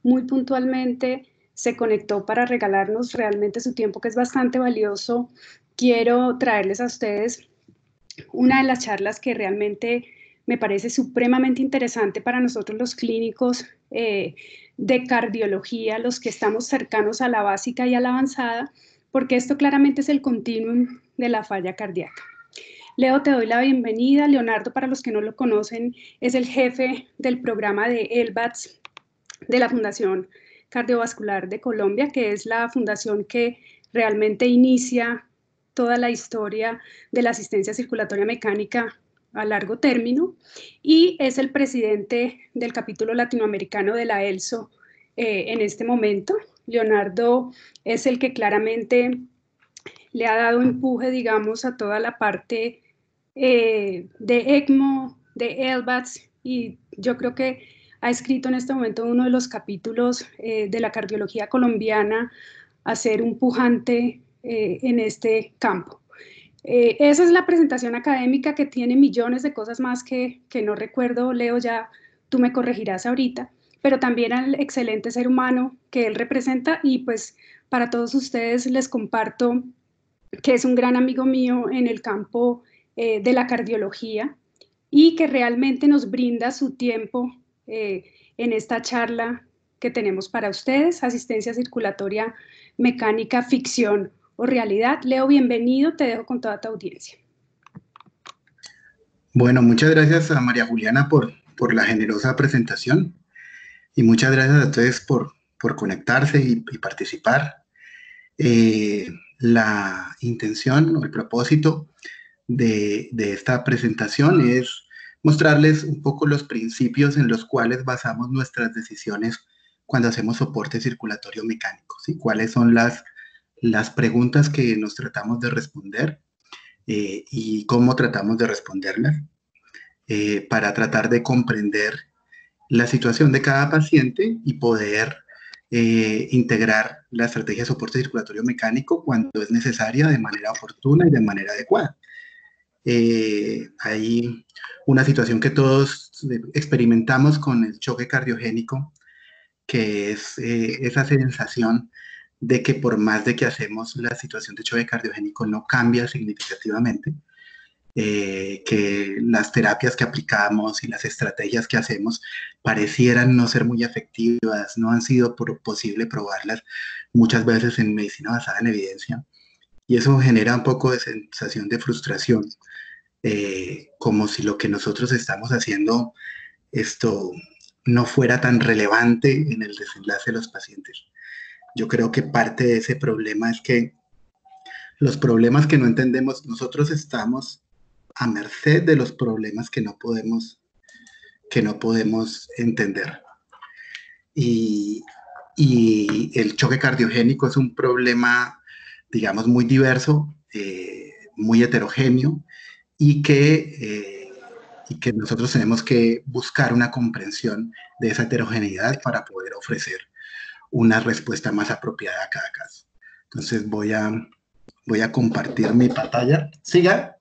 muy puntualmente se conectó para regalarnos realmente su tiempo, que es bastante valioso. Quiero traerles a ustedes una de las charlas que realmente me parece supremamente interesante para nosotros los clínicos de cardiología, los que estamos cercanos a la básica y a la avanzada, porque esto claramente es el continuum de la falla cardíaca. Leo, te doy la bienvenida. Leonardo, para los que no lo conocen, es el jefe del programa de LVADS de la Fundación Cardiovascular de Colombia, que es la fundación que realmente inicia toda la historia de la asistencia circulatoria mecánica a largo término, y es el presidente del capítulo latinoamericano de la ELSO en este momento. Leonardo es el que claramente le ha dado empuje, digamos, a toda la parte de ECMO, de LVADS, y yo creo que ha escrito en este momento uno de los capítulos de la cardiología colombiana a ser un pujante en este campo. Esa es la presentación académica, que tiene millones de cosas más que no recuerdo, Leo, ya tú me corregirás ahorita, pero también al excelente ser humano que él representa, y pues para todos ustedes les comparto que es un gran amigo mío en el campo de la cardiología y que realmente nos brinda su tiempo en esta charla que tenemos para ustedes, asistencia circulatoria mecánica, ficción o realidad. Leo, bienvenido, te dejo con toda tu audiencia. Bueno, muchas gracias a María Juliana por la generosa presentación, y muchas gracias a ustedes por conectarse y participar. La intención o el propósito de esta presentación es mostrarles un poco los principios en los cuales basamos nuestras decisiones cuando hacemos soporte circulatorio mecánico, ¿sí? Cuáles son las preguntas que nos tratamos de responder y cómo tratamos de responderlas para tratar de comprender la situación de cada paciente y poder integrar la estrategia de soporte circulatorio mecánico cuando es necesaria, de manera oportuna y de manera adecuada. Hay una situación que todos experimentamos con el choque cardiogénico, que es esa sensación de que por más de que hacemos, la situación de choque cardiogénico no cambia significativamente, que las terapias que aplicamos y las estrategias que hacemos parecieran no ser muy efectivas, no han sido posible probarlas muchas veces en medicina basada en evidencia, y eso genera un poco de sensación de frustración, como si lo que nosotros estamos haciendo esto no fuera tan relevante en el desenlace de los pacientes. Yo creo que parte de ese problema es que los problemas que no entendemos, nosotros estamos a merced de los problemas que no podemos entender. Y el choque cardiogénico es un problema, digamos, muy diverso, muy heterogéneo, y que nosotros tenemos que buscar una comprensión de esa heterogeneidad para poder ofrecer una respuesta más apropiada a cada caso. Entonces voy a compartir mi pantalla. Siga.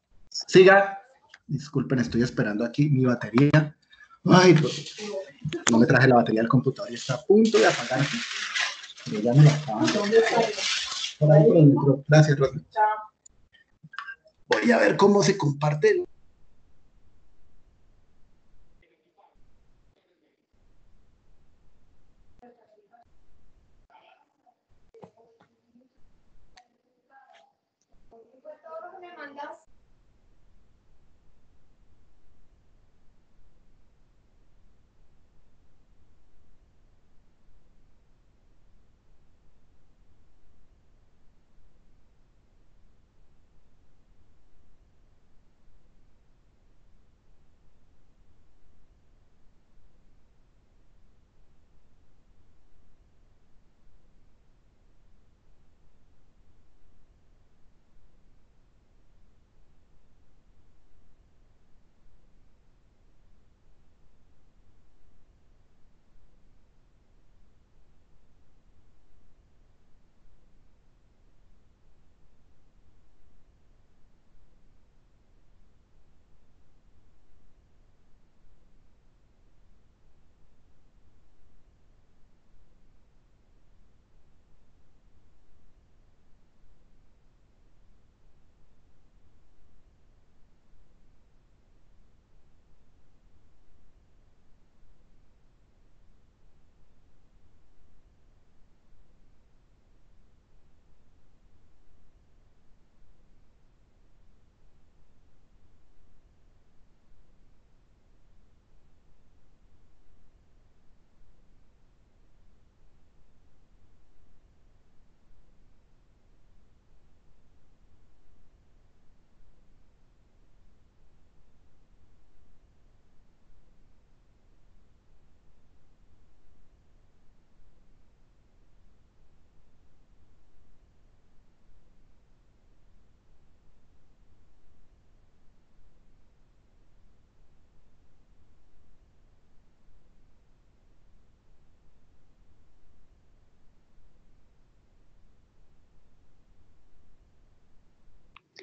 Disculpen, estoy esperando aquí mi batería. Ay, no me traje la batería del computador y está a punto de apagarse. Pero ya me la acaban. Por ahí por el micro. Gracias, Rosy. Voy a ver cómo se comparte.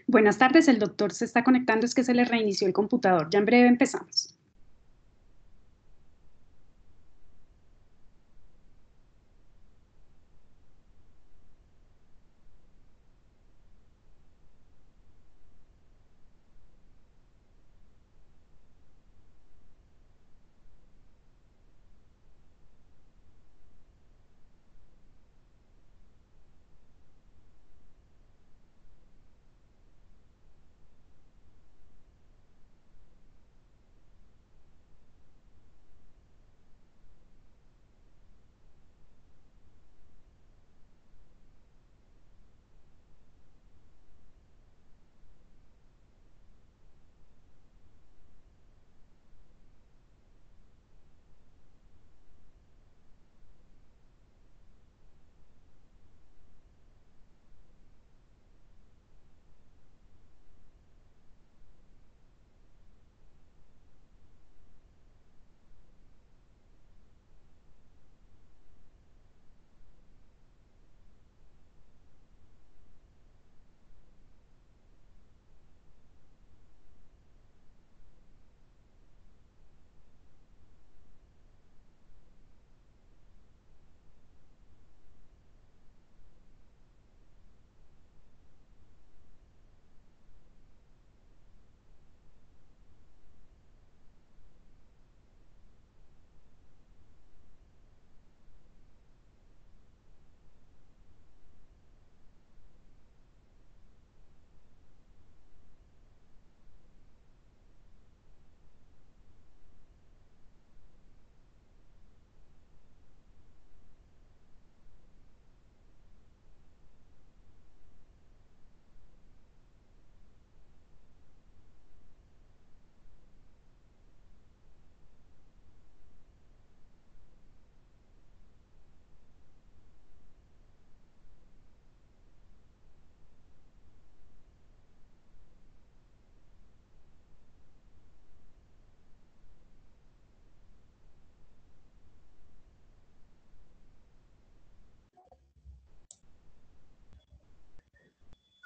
Buenas tardes, el doctor se está conectando, es que se le reinició el computador. Ya en breve empezamos.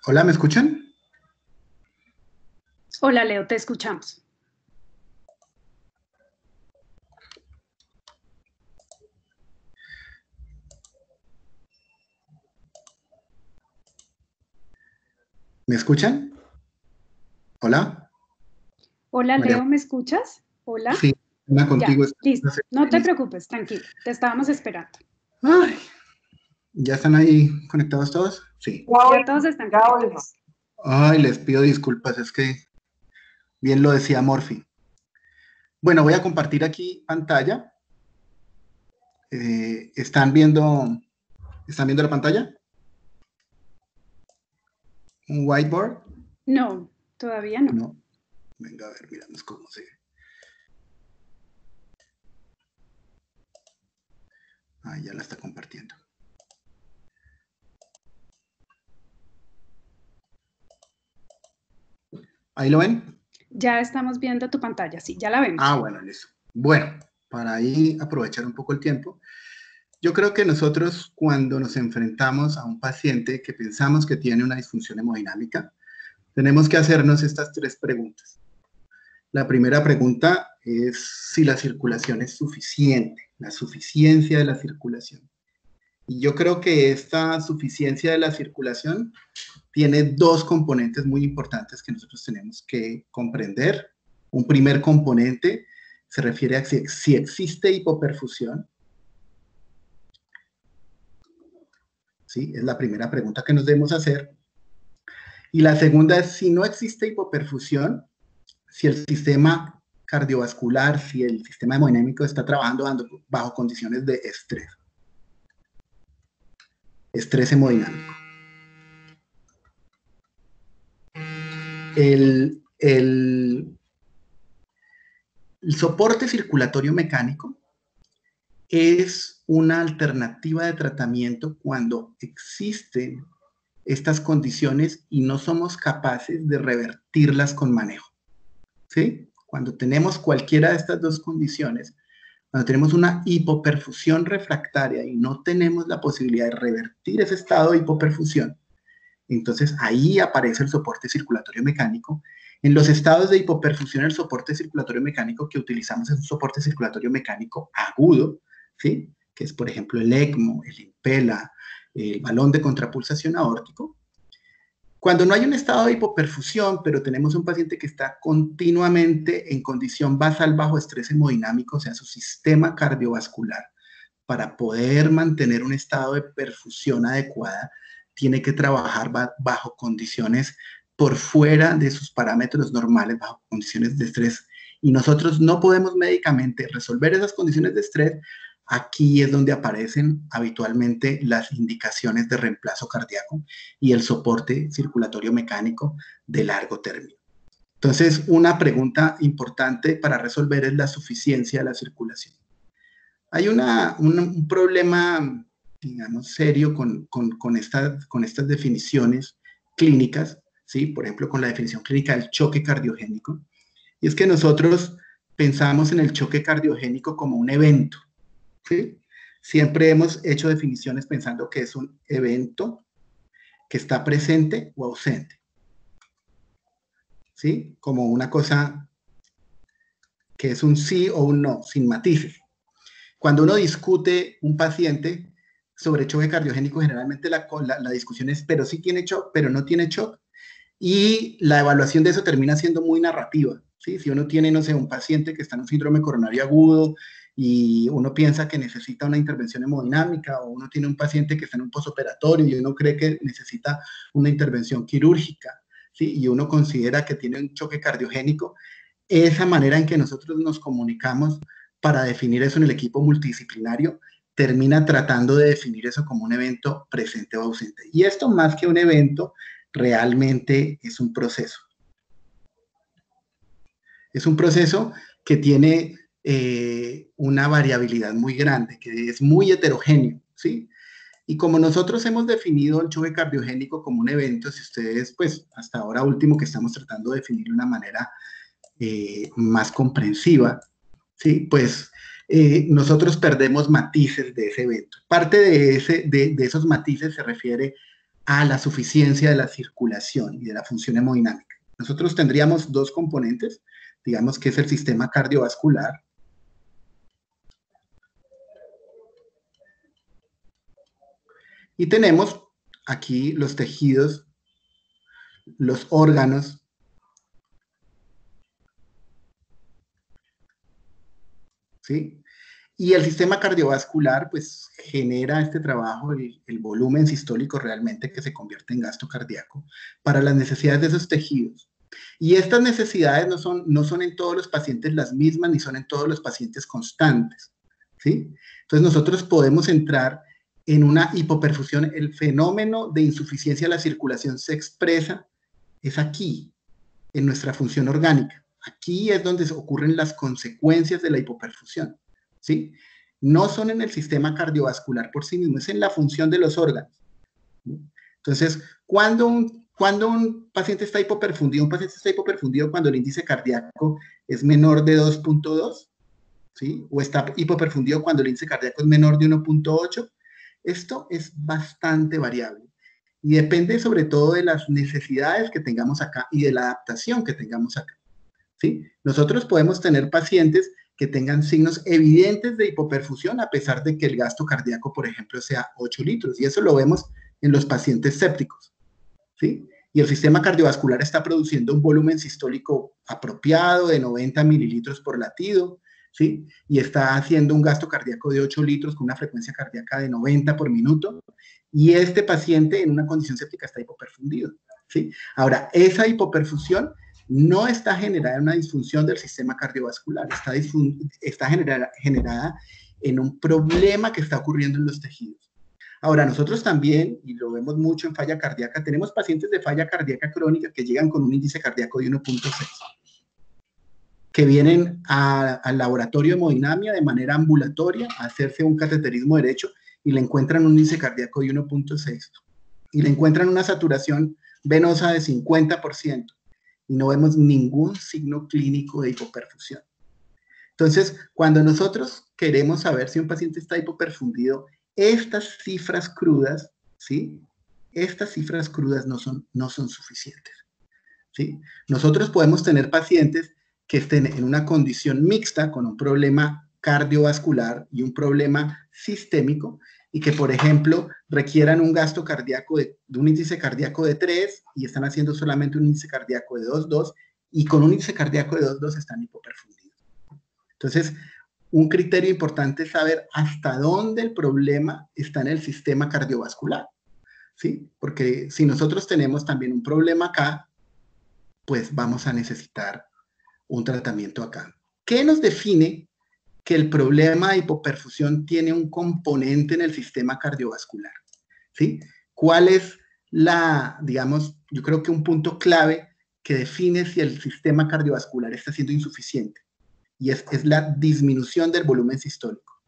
Hola, ¿me escuchan? Hola, Leo, te escuchamos. ¿Me escuchan? Hola. Hola, María. Leo, ¿me escuchas? Hola. Sí, una Ya, contigo. listo. No te preocupes, tranquilo. Te estábamos esperando. Ay, ¿ya están ahí conectados todos? Sí. Ya todos están conectados. Ay, les pido disculpas, es que bien lo decía Morphy. Bueno, voy a compartir aquí pantalla. ¿Están viendo la pantalla? ¿Un whiteboard? No, todavía no. No. Venga, a ver, miramos cómo se... Ah, ya la está compartiendo. ¿Ahí lo ven? Ya estamos viendo tu pantalla, sí, ya la vemos. Ah, bueno, listo. Bueno, para ahí aprovechar un poco el tiempo, yo creo que nosotros cuando nos enfrentamos a un paciente que pensamos que tiene una disfunción hemodinámica, tenemos que hacernos estas tres preguntas. La primera pregunta es si la circulación es suficiente, la suficiencia de la circulación. Y yo creo que esta suficiencia de la circulación tiene dos componentes muy importantes que nosotros tenemos que comprender. Un primer componente se refiere a si existe hipoperfusión. ¿Sí? Es la primera pregunta que nos debemos hacer. Y la segunda es si no existe hipoperfusión, si el sistema cardiovascular, si el sistema hemodinámico está trabajando bajo condiciones de estrés. Estrés hemodinámico. El soporte circulatorio mecánico es una alternativa de tratamiento cuando existen estas condiciones y no somos capaces de revertirlas con manejo. ¿Sí? Cuando tenemos cualquiera de estas dos condiciones, cuando tenemos una hipoperfusión refractaria y no tenemos la posibilidad de revertir ese estado de hipoperfusión, Entonces, ahí aparece el soporte circulatorio mecánico. En los estados de hipoperfusión, el soporte circulatorio mecánico que utilizamos es un soporte circulatorio mecánico agudo, ¿sí? Que es, por ejemplo, el ECMO, el Impella, el balón de contrapulsación aórtico. Cuando no hay un estado de hipoperfusión, pero tenemos un paciente que está continuamente en condición basal bajo estrés hemodinámico, o sea, su sistema cardiovascular, para poder mantener un estado de perfusión adecuada, tiene que trabajar bajo condiciones por fuera de sus parámetros normales, bajo condiciones de estrés. Y nosotros no podemos médicamente resolver esas condiciones de estrés. Aquí es donde aparecen habitualmente las indicaciones de reemplazo cardíaco y el soporte circulatorio mecánico de largo término. Entonces, una pregunta importante para resolver es la suficiencia de la circulación. Hay un problema, digamos, serio con estas definiciones clínicas, ¿sí? Por ejemplo, con la definición clínica del choque cardiogénico, y es que nosotros pensamos en el choque cardiogénico como un evento, ¿sí? Siempre hemos hecho definiciones pensando que es un evento que está presente o ausente, ¿sí? Como una cosa que es un sí o un no, sin matices. Cuando uno discute un paciente sobre choque cardiogénico, generalmente la discusión es, pero sí tiene shock, pero no tiene shock, y la evaluación de eso termina siendo muy narrativa, ¿sí? Si uno tiene, no sé, un paciente que está en un síndrome coronario agudo y uno piensa que necesita una intervención hemodinámica, o uno tiene un paciente que está en un posoperatorio y uno cree que necesita una intervención quirúrgica, ¿sí? Y uno considera que tiene un choque cardiogénico, esa manera en que nosotros nos comunicamos para definir eso en el equipo multidisciplinario termina tratando de definir eso como un evento presente o ausente. Y esto, más que un evento, realmente es un proceso. Es un proceso que tiene una variabilidad muy grande, que es muy heterogéneo, ¿sí? Y como nosotros hemos definido el choque cardiogénico como un evento, si ustedes, pues, hasta ahora último que estamos tratando de definir de una manera más comprensiva, ¿sí? Pues nosotros perdemos matices de ese evento. Parte de esos matices se refiere a la suficiencia de la circulación y de la función hemodinámica. Nosotros tendríamos dos componentes, digamos que es el sistema cardiovascular, y tenemos aquí los tejidos, los órganos, ¿sí? Y el sistema cardiovascular, pues, genera este trabajo, el volumen sistólico realmente que se convierte en gasto cardíaco para las necesidades de esos tejidos. Y estas necesidades no son en todos los pacientes las mismas, ni son en todos los pacientes constantes, ¿sí? Entonces nosotros podemos entrar en una hipoperfusión. El fenómeno de insuficiencia de la circulación se expresa, es aquí, en nuestra función orgánica. Aquí es donde ocurren las consecuencias de la hipoperfusión, ¿sí? No son en el sistema cardiovascular por sí mismo, es en la función de los órganos. Entonces, cuando un paciente está hipoperfundido, cuando el índice cardíaco es menor de 2.2, ¿sí? O está hipoperfundido cuando el índice cardíaco es menor de 1.8. Esto es bastante variable y depende sobre todo de las necesidades que tengamos acá y de la adaptación que tengamos acá, ¿sí? Nosotros podemos tener pacientes que tengan signos evidentes de hipoperfusión a pesar de que el gasto cardíaco, por ejemplo, sea 8 litros, y eso lo vemos en los pacientes sépticos, ¿sí? Y el sistema cardiovascular está produciendo un volumen sistólico apropiado de 90 mililitros por latido, ¿sí? Y está haciendo un gasto cardíaco de 8 litros con una frecuencia cardíaca de 90 por minuto, y este paciente en una condición séptica está hipoperfundido, ¿sí? Ahora, esa hipoperfusión no está generada en una disfunción del sistema cardiovascular, está generada en un problema que está ocurriendo en los tejidos. Ahora, nosotros también, y lo vemos mucho en falla cardíaca, tenemos pacientes de falla cardíaca crónica que llegan con un índice cardíaco de 1.6, que vienen al laboratorio de hemodinamia de manera ambulatoria a hacerse un cateterismo derecho y le encuentran un índice cardíaco de 1.6 y le encuentran una saturación venosa de 50% y no vemos ningún signo clínico de hipoperfusión. Entonces, cuando nosotros queremos saber si un paciente está hipoperfundido, estas cifras crudas, ¿sí? estas cifras crudas no son suficientes, ¿sí? Nosotros podemos tener pacientes que estén en una condición mixta con un problema cardiovascular y un problema sistémico y que, por ejemplo, requieran un gasto cardíaco de un índice cardíaco de 3 y están haciendo solamente un índice cardíaco de 2,2 y con un índice cardíaco de 2,2 están hipoperfundidos. Entonces, un criterio importante es saber hasta dónde el problema está en el sistema cardiovascular, ¿sí? Porque si nosotros tenemos también un problema acá, pues vamos a necesitar un tratamiento acá. ¿Qué nos define que el problema de hipoperfusión tiene un componente en el sistema cardiovascular? ¿Sí? ¿Cuál es digamos, yo creo que un punto clave que define si el sistema cardiovascular está siendo insuficiente? Y es la disminución del volumen sistólico.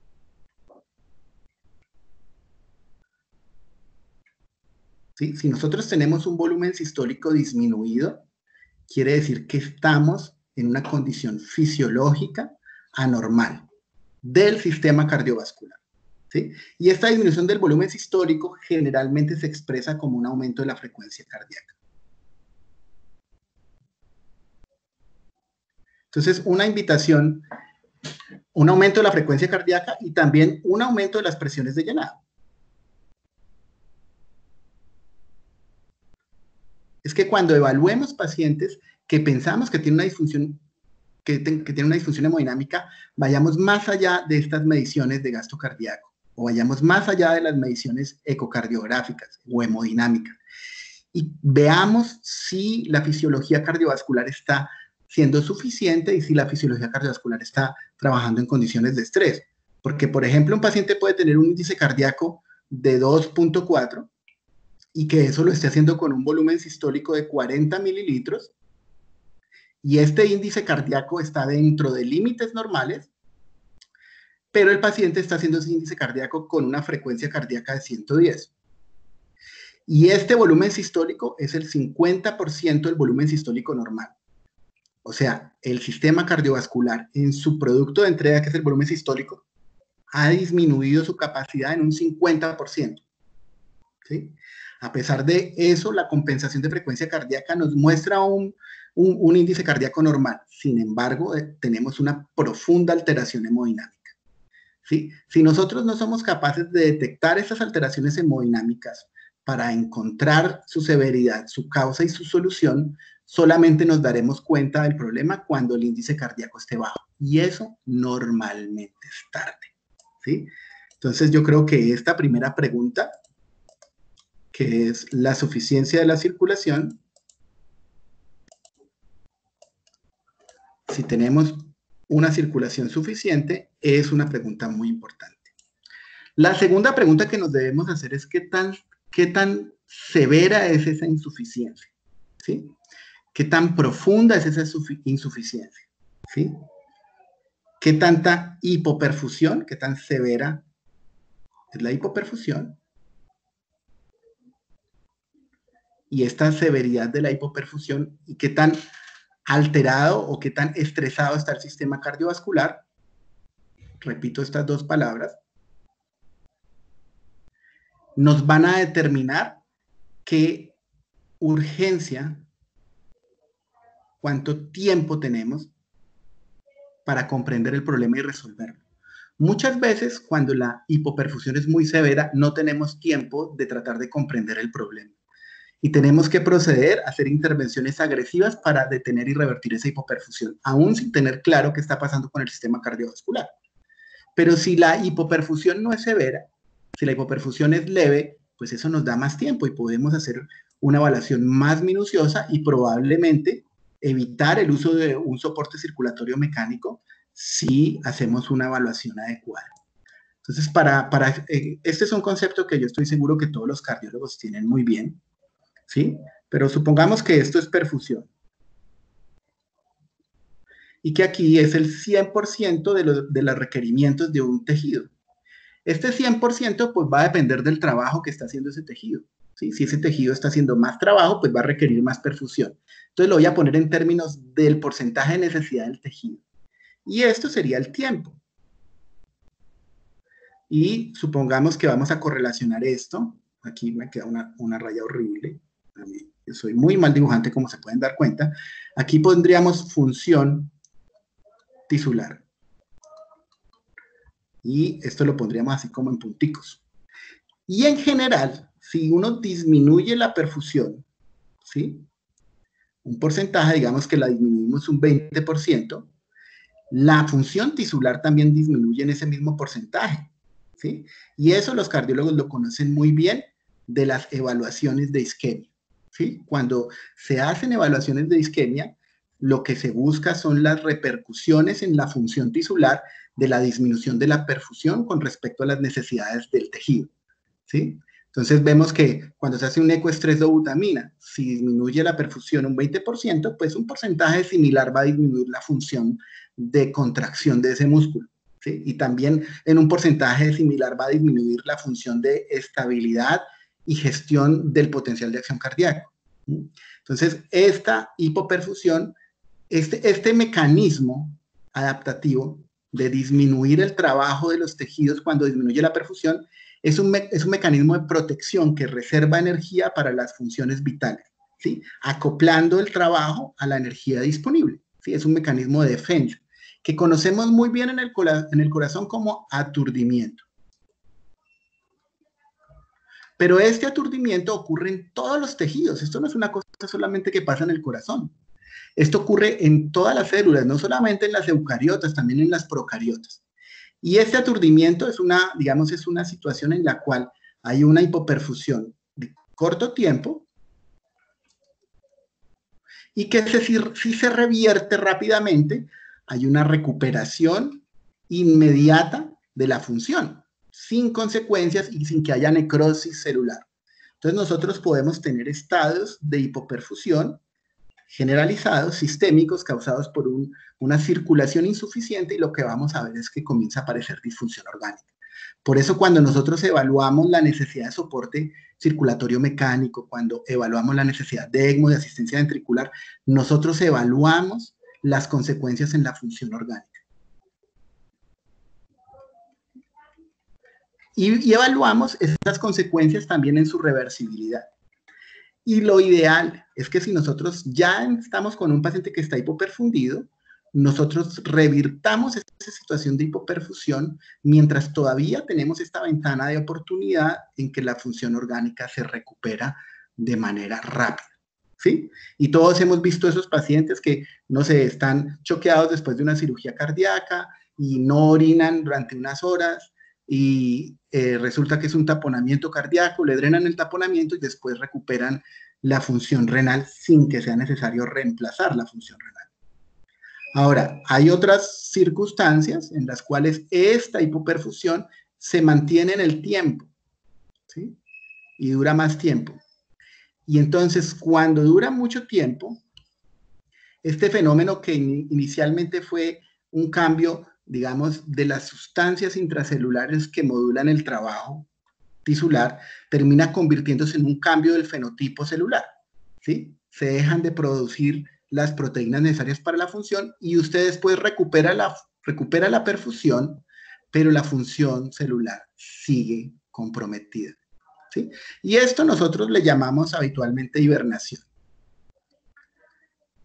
¿Sí? Si nosotros tenemos un volumen sistólico disminuido, quiere decir que estamos en una condición fisiológica anormal del sistema cardiovascular, ¿sí? Y esta disminución del volumen sistólico generalmente se expresa como un aumento de la frecuencia cardíaca. Entonces, una invitación, un aumento de la frecuencia cardíaca y también un aumento de las presiones de llenado. Es que cuando evaluemos pacientes que pensamos que tienen una disfunción que tiene una disfunción hemodinámica, vayamos más allá de estas mediciones de gasto cardíaco, o vayamos más allá de las mediciones ecocardiográficas o hemodinámicas, y veamos si la fisiología cardiovascular está siendo suficiente y si la fisiología cardiovascular está trabajando en condiciones de estrés. Porque, por ejemplo, un paciente puede tener un índice cardíaco de 2,4 y que eso lo esté haciendo con un volumen sistólico de 40 mililitros, y este índice cardíaco está dentro de límites normales, pero el paciente está haciendo ese índice cardíaco con una frecuencia cardíaca de 110. Y este volumen sistólico es el 50% del volumen sistólico normal. O sea, el sistema cardiovascular en su producto de entrega, que es el volumen sistólico, ha disminuido su capacidad en un 50%. ¿Sí? A pesar de eso, la compensación de frecuencia cardíaca nos muestra un índice cardíaco normal. Sin embargo, tenemos una profunda alteración hemodinámica. ¿Sí? Si nosotros no somos capaces de detectar esas alteraciones hemodinámicas para encontrar su severidad, su causa y su solución, solamente nos daremos cuenta del problema cuando el índice cardíaco esté bajo. Y eso normalmente es tarde. ¿Sí? Entonces yo creo que esta primera pregunta, que es la suficiencia de la circulación, si tenemos una circulación suficiente, es una pregunta muy importante. La segunda pregunta que nos debemos hacer es ¿qué tan severa es esa insuficiencia? ¿Sí? ¿Qué tan profunda es esa insuficiencia? ¿Sí? ¿Qué tanta hipoperfusión, qué tan severa es la hipoperfusión? Y esta severidad de la hipoperfusión y qué tan alterado o qué tan estresado está el sistema cardiovascular. Repito estas dos palabras. Nos van a determinar qué urgencia, cuánto tiempo tenemos para comprender el problema y resolverlo. Muchas veces, cuando la hipoperfusión es muy severa, no tenemos tiempo de tratar de comprender el problema. Y tenemos que proceder a hacer intervenciones agresivas para detener y revertir esa hipoperfusión, aún sin tener claro qué está pasando con el sistema cardiovascular. Pero si la hipoperfusión no es severa, si la hipoperfusión es leve, pues eso nos da más tiempo y podemos hacer una evaluación más minuciosa y probablemente evitar el uso de un soporte circulatorio mecánico si hacemos una evaluación adecuada. Entonces, este es un concepto que yo estoy seguro que todos los cardiólogos tienen muy bien, ¿sí? Pero supongamos que esto es perfusión y que aquí es el 100% de los requerimientos de un tejido. Este 100% pues va a depender del trabajo que está haciendo ese tejido. ¿Sí? Si ese tejido está haciendo más trabajo, pues va a requerir más perfusión. Entonces lo voy a poner en términos del porcentaje de necesidad del tejido. Y esto sería el tiempo. Y supongamos que vamos a correlacionar esto, aquí me queda una raya horrible. Yo soy muy mal dibujante, como se pueden dar cuenta. Aquí pondríamos función tisular. Y esto lo pondríamos así como en punticos. Y en general, si uno disminuye la perfusión, ¿sí? Un porcentaje, digamos que la disminuimos un 20%, la función tisular también disminuye en ese mismo porcentaje, ¿sí? Y eso los cardiólogos lo conocen muy bien de las evaluaciones de isquemia, ¿sí? Cuando se hacen evaluaciones de isquemia, lo que se busca son las repercusiones en la función tisular de la disminución de la perfusión con respecto a las necesidades del tejido, ¿sí? Entonces vemos que cuando se hace un ecoestrés de butamina, si disminuye la perfusión un 20%, pues un porcentaje similar va a disminuir la función de contracción de ese músculo, ¿sí? Y también en un porcentaje similar va a disminuir la función de estabilidad y gestión del potencial de acción cardíaco, ¿sí? Entonces, esta hipoperfusión, este mecanismo adaptativo de disminuir el trabajo de los tejidos cuando disminuye la perfusión es un mecanismo de protección que reserva energía para las funciones vitales, ¿sí? Acoplando el trabajo a la energía disponible, ¿sí? Es un mecanismo de defensa que conocemos muy bien en el corazón como aturdimiento. Pero este aturdimiento ocurre en todos los tejidos. Esto no es una cosa solamente que pasa en el corazón. Esto ocurre en todas las células, no solamente en las eucariotas, también en las procariotas. Y este aturdimiento es digamos, es una situación en la cual hay una hipoperfusión de corto tiempo y que si se revierte rápidamente, hay una recuperación inmediata de la función, sin consecuencias y sin que haya necrosis celular. Entonces nosotros podemos tener estados de hipoperfusión generalizados, sistémicos, causados por una circulación insuficiente, y lo que vamos a ver es que comienza a aparecer disfunción orgánica. Por eso cuando nosotros evaluamos la necesidad de soporte circulatorio mecánico, cuando evaluamos la necesidad de ECMO, de asistencia ventricular, nosotros evaluamos las consecuencias en la función orgánica. Y evaluamos esas consecuencias también en su reversibilidad. Y lo ideal es que si nosotros ya estamos con un paciente que está hipoperfundido, nosotros revirtamos esa situación de hipoperfusión mientras todavía tenemos esta ventana de oportunidad en que la función orgánica se recupera de manera rápida, ¿sí? Y todos hemos visto esos pacientes que, no sé, están choqueados después de una cirugía cardíaca y no orinan durante unas horas, y resulta que es un taponamiento cardíaco, le drenan el taponamiento y después recuperan la función renal sin que sea necesario reemplazar la función renal. Ahora, hay otras circunstancias en las cuales esta hipoperfusión se mantiene en el tiempo, ¿sí? Y dura más tiempo. Y entonces, cuando dura mucho tiempo, este fenómeno que inicialmente fue un cambio, digamos, de las sustancias intracelulares que modulan el trabajo tisular, termina convirtiéndose en un cambio del fenotipo celular, ¿sí? Se dejan de producir las proteínas necesarias para la función y usted después recupera la perfusión, pero la función celular sigue comprometida, ¿sí? Y esto nosotros le llamamos habitualmente hibernación.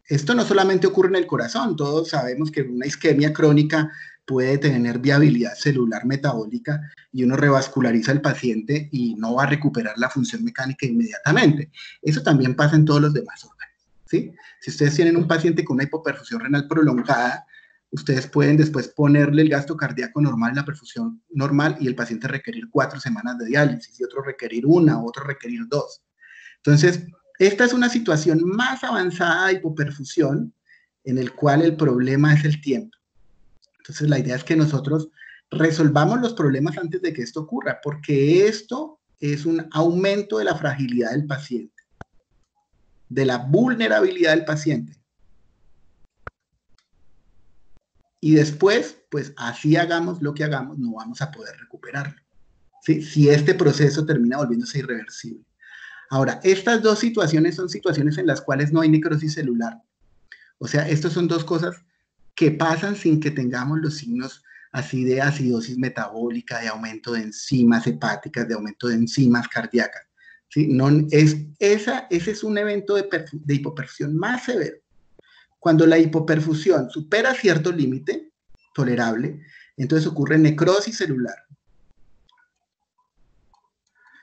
Esto no solamente ocurre en el corazón, todos sabemos que una isquemia crónica puede tener viabilidad celular metabólica y uno revasculariza al paciente y no va a recuperar la función mecánica inmediatamente. Eso también pasa en todos los demás órganos, ¿sí? Si ustedes tienen un paciente con una hipoperfusión renal prolongada, ustedes pueden después ponerle el gasto cardíaco normal, la perfusión normal, y el paciente requerir 4 semanas de diálisis, y otro requerir 1, otro requerir 2. Entonces, esta es una situación más avanzada de hipoperfusión en el cual el problema es el tiempo. Entonces, la idea es que nosotros resolvamos los problemas antes de que esto ocurra, porque esto es un aumento de la fragilidad del paciente, de la vulnerabilidad del paciente. Y después, pues así hagamos lo que hagamos, no vamos a poder recuperarlo, ¿sí? Si este proceso termina volviéndose irreversible. Ahora, estas dos situaciones son situaciones en las cuales no hay necrosis celular. O sea, estas son dos cosas que pasan sin que tengamos los signos así de acidosis metabólica, de aumento de enzimas hepáticas, de aumento de enzimas cardíacas. ¿sí? Ese es un evento de hipoperfusión más severo. Cuando la hipoperfusión supera cierto límite tolerable, entonces ocurre necrosis celular.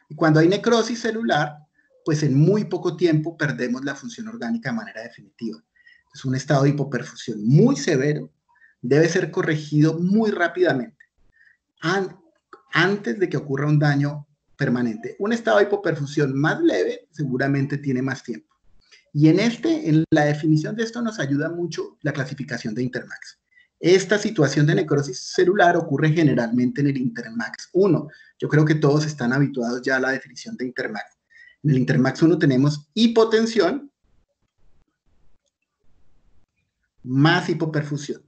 Y cuando hay necrosis celular, pues en muy poco tiempo perdemos la función orgánica de manera definitiva. Es un estado de hipoperfusión muy severo, debe ser corregido muy rápidamente, antes de que ocurra un daño permanente. Un estado de hipoperfusión más leve seguramente tiene más tiempo. Y en la definición de esto nos ayuda mucho la clasificación de Intermax. Esta situación de necrosis celular ocurre generalmente en el Intermax 1. Yo creo que todos están habituados ya a la definición de Intermax. En el Intermax 1 tenemos hipotensión más hipoperfusión.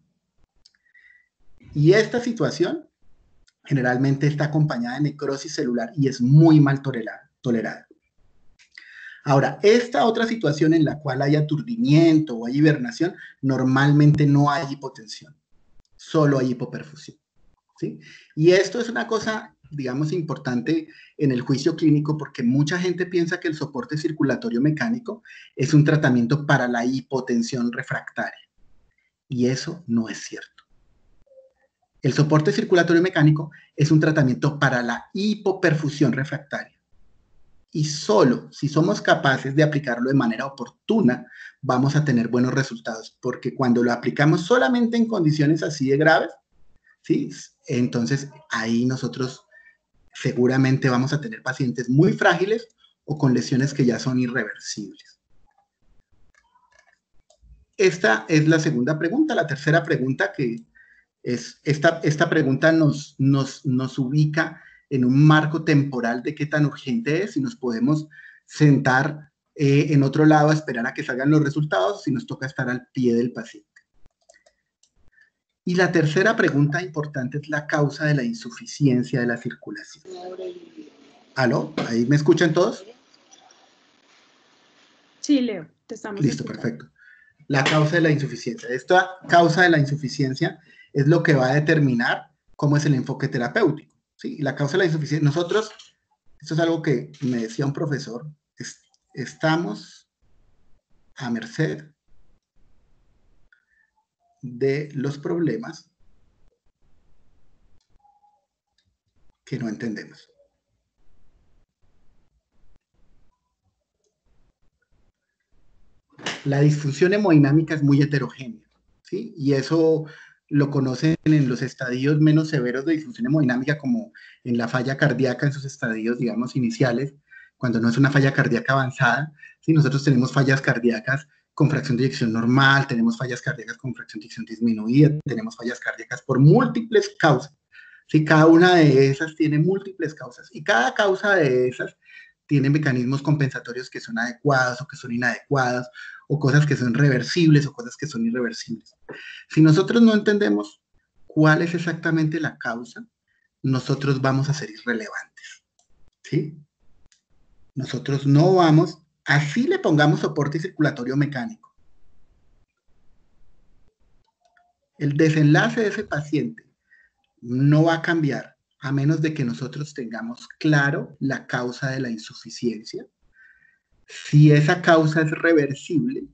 Y esta situación generalmente está acompañada de necrosis celular y es muy mal tolerada. Ahora, esta otra situación en la cual hay aturdimiento o hay hibernación, normalmente no hay hipotensión, solo hay hipoperfusión, ¿sí? Y esto es una cosa, digamos, importante en el juicio clínico porque mucha gente piensa que el soporte circulatorio mecánico es un tratamiento para la hipotensión refractaria. Y eso no es cierto. El soporte circulatorio mecánico es un tratamiento para la hipoperfusión refractaria. Y solo si somos capaces de aplicarlo de manera oportuna, vamos a tener buenos resultados, porque cuando lo aplicamos solamente en condiciones así de graves, ¿sí? Entonces ahí nosotros seguramente vamos a tener pacientes muy frágiles o con lesiones que ya son irreversibles. Esta es la segunda pregunta. La tercera pregunta, que es esta pregunta nos ubica en un marco temporal de qué tan urgente es, si nos podemos sentar en otro lado a esperar a que salgan los resultados, si nos toca estar al pie del paciente. Y la tercera pregunta importante es la causa de la insuficiencia de la circulación. ¿Aló? ¿Ahí me escuchan todos? Sí, Leo, te estamos Listo, escuchando. perfecto. La causa de la insuficiencia. Esta causa de la insuficiencia es lo que va a determinar cómo es el enfoque terapéutico. ¿Sí? La causa de la insuficiencia, nosotros, esto es algo que me decía un profesor, estamos a merced de los problemas que no entendemos. La disfunción hemodinámica es muy heterogénea, ¿sí? Y eso lo conocen en los estadios menos severos de disfunción hemodinámica, como en la falla cardíaca, en sus estadios, digamos, iniciales, cuando no es una falla cardíaca avanzada, ¿sí? Nosotros tenemos fallas cardíacas con fracción de eyección normal, tenemos fallas cardíacas con fracción de eyección disminuida, tenemos fallas cardíacas por múltiples causas, ¿sí? Cada una de esas tiene múltiples causas, y cada causa de esas tiene mecanismos compensatorios que son adecuados o que son inadecuados, o cosas que son reversibles o cosas que son irreversibles. Si nosotros no entendemos cuál es exactamente la causa, nosotros vamos a ser irrelevantes, ¿sí? Nosotros no vamos, así le pongamos soporte circulatorio mecánico. El desenlace de ese paciente no va a cambiar a menos de que nosotros tengamos claro la causa de la insuficiencia, si esa causa es reversible,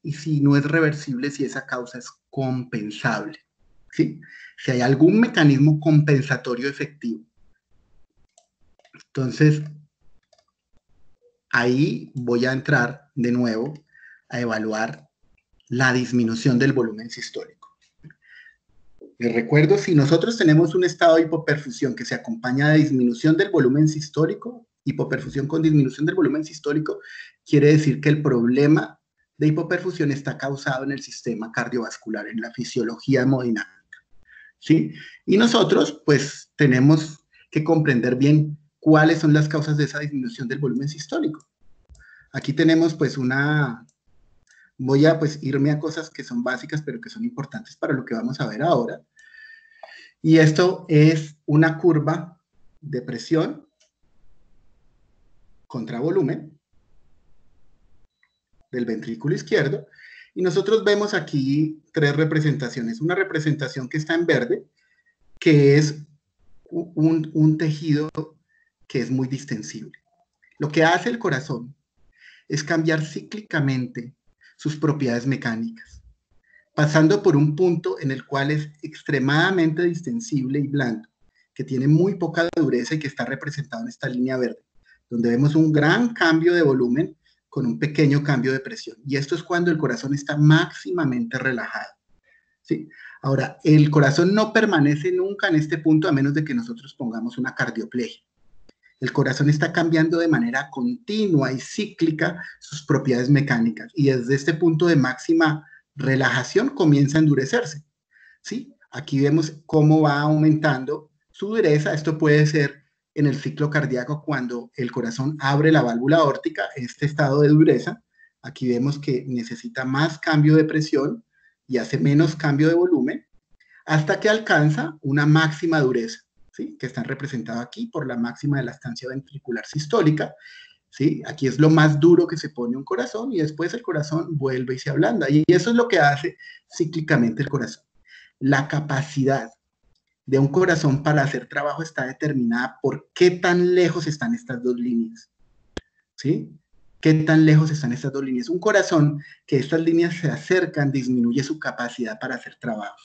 y si no es reversible, si esa causa es compensable, ¿sí? Si hay algún mecanismo compensatorio efectivo. Entonces, ahí voy a entrar de nuevo a evaluar la disminución del volumen sistólico. Les recuerdo, si nosotros tenemos un estado de hipoperfusión que se acompaña de disminución del volumen sistólico, hipoperfusión con disminución del volumen sistólico, quiere decir que el problema de hipoperfusión está causado en el sistema cardiovascular, en la fisiología hemodinámica, ¿sí? Y nosotros, pues, tenemos que comprender bien cuáles son las causas de esa disminución del volumen sistólico. Aquí tenemos, pues, voy a, pues, irme a cosas que son básicas, pero que son importantes para lo que vamos a ver ahora. Y esto es una curva de presión contra volumen del ventrículo izquierdo, y nosotros vemos aquí tres representaciones. Una representación que está en verde, que es un tejido que es muy distensible. Lo que hace el corazón es cambiar cíclicamente sus propiedades mecánicas, pasando por un punto en el cual es extremadamente distensible y blando, que tiene muy poca dureza y que está representado en esta línea verde, donde vemos un gran cambio de volumen con un pequeño cambio de presión. Y esto es cuando el corazón está máximamente relajado, ¿sí? Ahora, el corazón no permanece nunca en este punto a menos de que nosotros pongamos una cardioplegia. El corazón está cambiando de manera continua y cíclica sus propiedades mecánicas y desde este punto de máxima relajación comienza a endurecerse, ¿sí? Aquí vemos cómo va aumentando su dureza. Esto puede ser en el ciclo cardíaco cuando el corazón abre la válvula aórtica, este estado de dureza. Aquí vemos que necesita más cambio de presión y hace menos cambio de volumen hasta que alcanza una máxima dureza, ¿sí? Que están representadas aquí por la máxima de la estancia ventricular sistólica, ¿sí? Aquí es lo más duro que se pone un corazón y después el corazón vuelve y se ablanda. Y eso es lo que hace cíclicamente el corazón. La capacidad de un corazón para hacer trabajo está determinada por qué tan lejos están estas dos líneas, ¿sí? ¿Qué tan lejos están estas dos líneas? Un corazón que estas líneas se acercan disminuye su capacidad para hacer trabajo.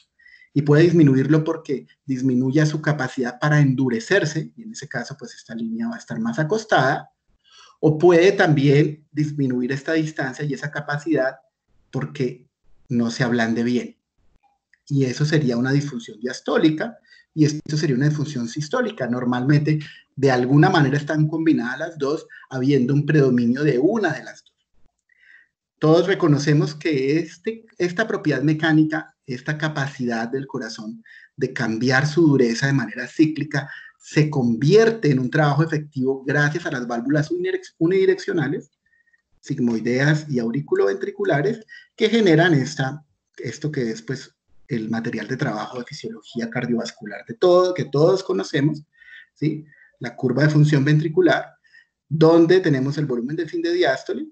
Y puede disminuirlo porque disminuye su capacidad para endurecerse, y en ese caso pues esta línea va a estar más acostada, o puede también disminuir esta distancia y esa capacidad porque no se ablande bien. Y eso sería una disfunción diastólica, y esto sería una disfunción sistólica. Normalmente, de alguna manera están combinadas las dos, habiendo un predominio de una de las dos. Todos reconocemos que esta propiedad mecánica, esta capacidad del corazón de cambiar su dureza de manera cíclica, se convierte en un trabajo efectivo gracias a las válvulas unidireccionales, sigmoideas y auriculoventriculares, que generan esto que es pues, el material de trabajo de fisiología cardiovascular de todo, que todos conocemos, ¿sí? La curva de función ventricular, donde tenemos el volumen de fin de diástole,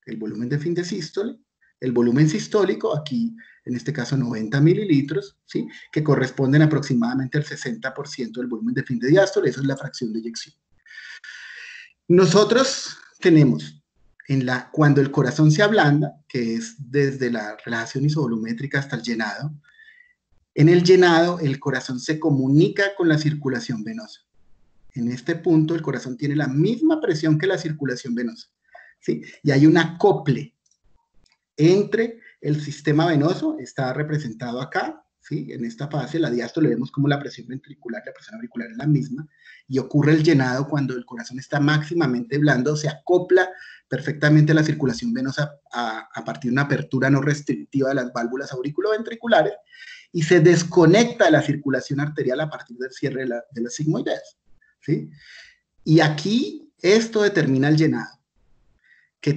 el volumen de fin de sístole, el volumen sistólico, aquí en este caso 90 mililitros, ¿sí? Que corresponden aproximadamente al 60% del volumen de fin de diástole, eso es la fracción de eyección. Nosotros tenemos, cuando el corazón se ablanda, que es desde la relajación isovolumétrica hasta el llenado, en el llenado el corazón se comunica con la circulación venosa. En este punto el corazón tiene la misma presión que la circulación venosa, ¿sí? Y hay un acople entre el sistema venoso, está representado acá, ¿sí? En esta fase, la diástole vemos como la presión ventricular y la presión auricular es la misma, y ocurre el llenado cuando el corazón está máximamente blando, se acopla perfectamente a la circulación venosa a partir de una apertura no restrictiva de las válvulas auriculoventriculares, y se desconecta de la circulación arterial a partir del cierre de las sigmoideas, ¿sí? Y aquí esto determina el llenado. ¿Qué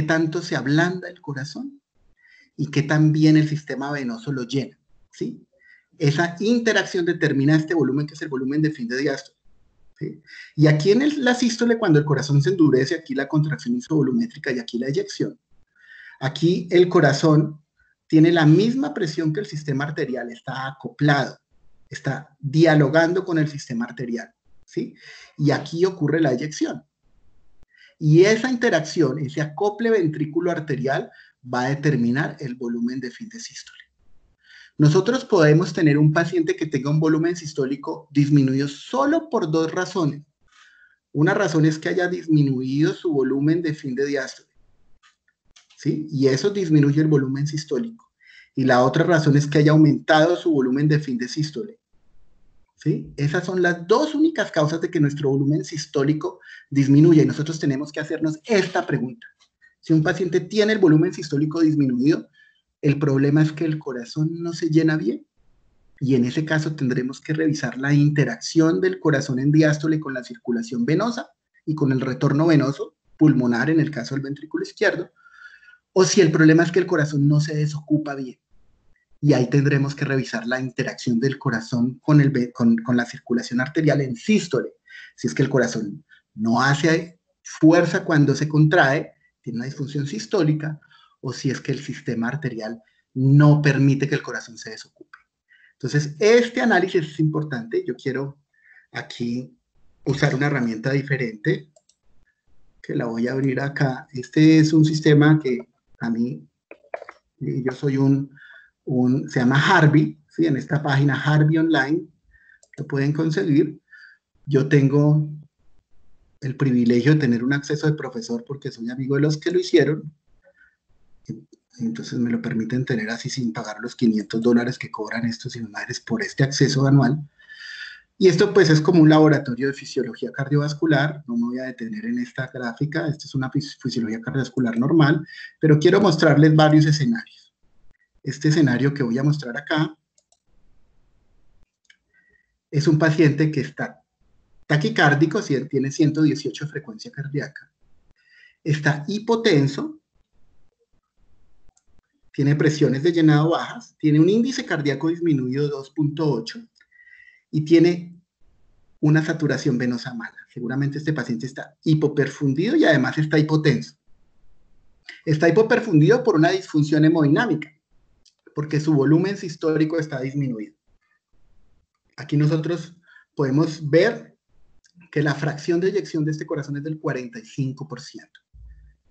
tanto se ablanda el corazón? Y qué tan bien el sistema venoso lo llena, ¿sí? Esa interacción determina este volumen, que es el volumen de fin de diástole, ¿sí? Y aquí en la sístole, cuando el corazón se endurece, aquí la contracción isovolumétrica y aquí la eyección, aquí el corazón tiene la misma presión que el sistema arterial, está acoplado, está dialogando con el sistema arterial, ¿sí? Y aquí ocurre la eyección. Y esa interacción, ese acople ventrículo arterial, va a determinar el volumen de fin de sístole. Nosotros podemos tener un paciente que tenga un volumen sistólico disminuido solo por dos razones. Una razón es que haya disminuido su volumen de fin de diástole, ¿sí? Y eso disminuye el volumen sistólico. Y la otra razón es que haya aumentado su volumen de fin de sístole, ¿sí? Esas son las dos únicas causas de que nuestro volumen sistólico disminuya, y nosotros tenemos que hacernos esta pregunta. Si un paciente tiene el volumen sistólico disminuido, el problema es que el corazón no se llena bien, y en ese caso tendremos que revisar la interacción del corazón en diástole con la circulación venosa y con el retorno venoso pulmonar en el caso del ventrículo izquierdo, o si el problema es que el corazón no se desocupa bien. Y ahí tendremos que revisar la interacción del corazón con la circulación arterial en sístole. Si es que el corazón no hace fuerza cuando se contrae, tiene una disfunción sistólica, o si es que el sistema arterial no permite que el corazón se desocupe. Entonces, este análisis es importante. Yo quiero aquí usar una herramienta diferente. que la voy a abrir acá. Este es un sistema que a mí, yo soy se llama Harvey, ¿sí? En esta página Harvey Online, lo pueden conseguir. Yo tengo el privilegio de tener un acceso de profesor porque soy amigo de los que lo hicieron. Entonces me lo permiten tener así sin pagar los $500 que cobran estos madres por este acceso anual. Y esto pues es como un laboratorio de fisiología cardiovascular. No me voy a detener en esta gráfica. Esta es una fisiología cardiovascular normal, pero quiero mostrarles varios escenarios. Este escenario que voy a mostrar acá es un paciente que está taquicárdico, tiene 118 de frecuencia cardíaca, está hipotenso, tiene presiones de llenado bajas, tiene un índice cardíaco disminuido de 2.8 y tiene una saturación venosa mala. Seguramente este paciente está hipoperfundido y además está hipotenso. Está hipoperfundido por una disfunción hemodinámica, porque su volumen sistólico está disminuido. Aquí nosotros podemos ver que la fracción de eyección de este corazón es del 45%.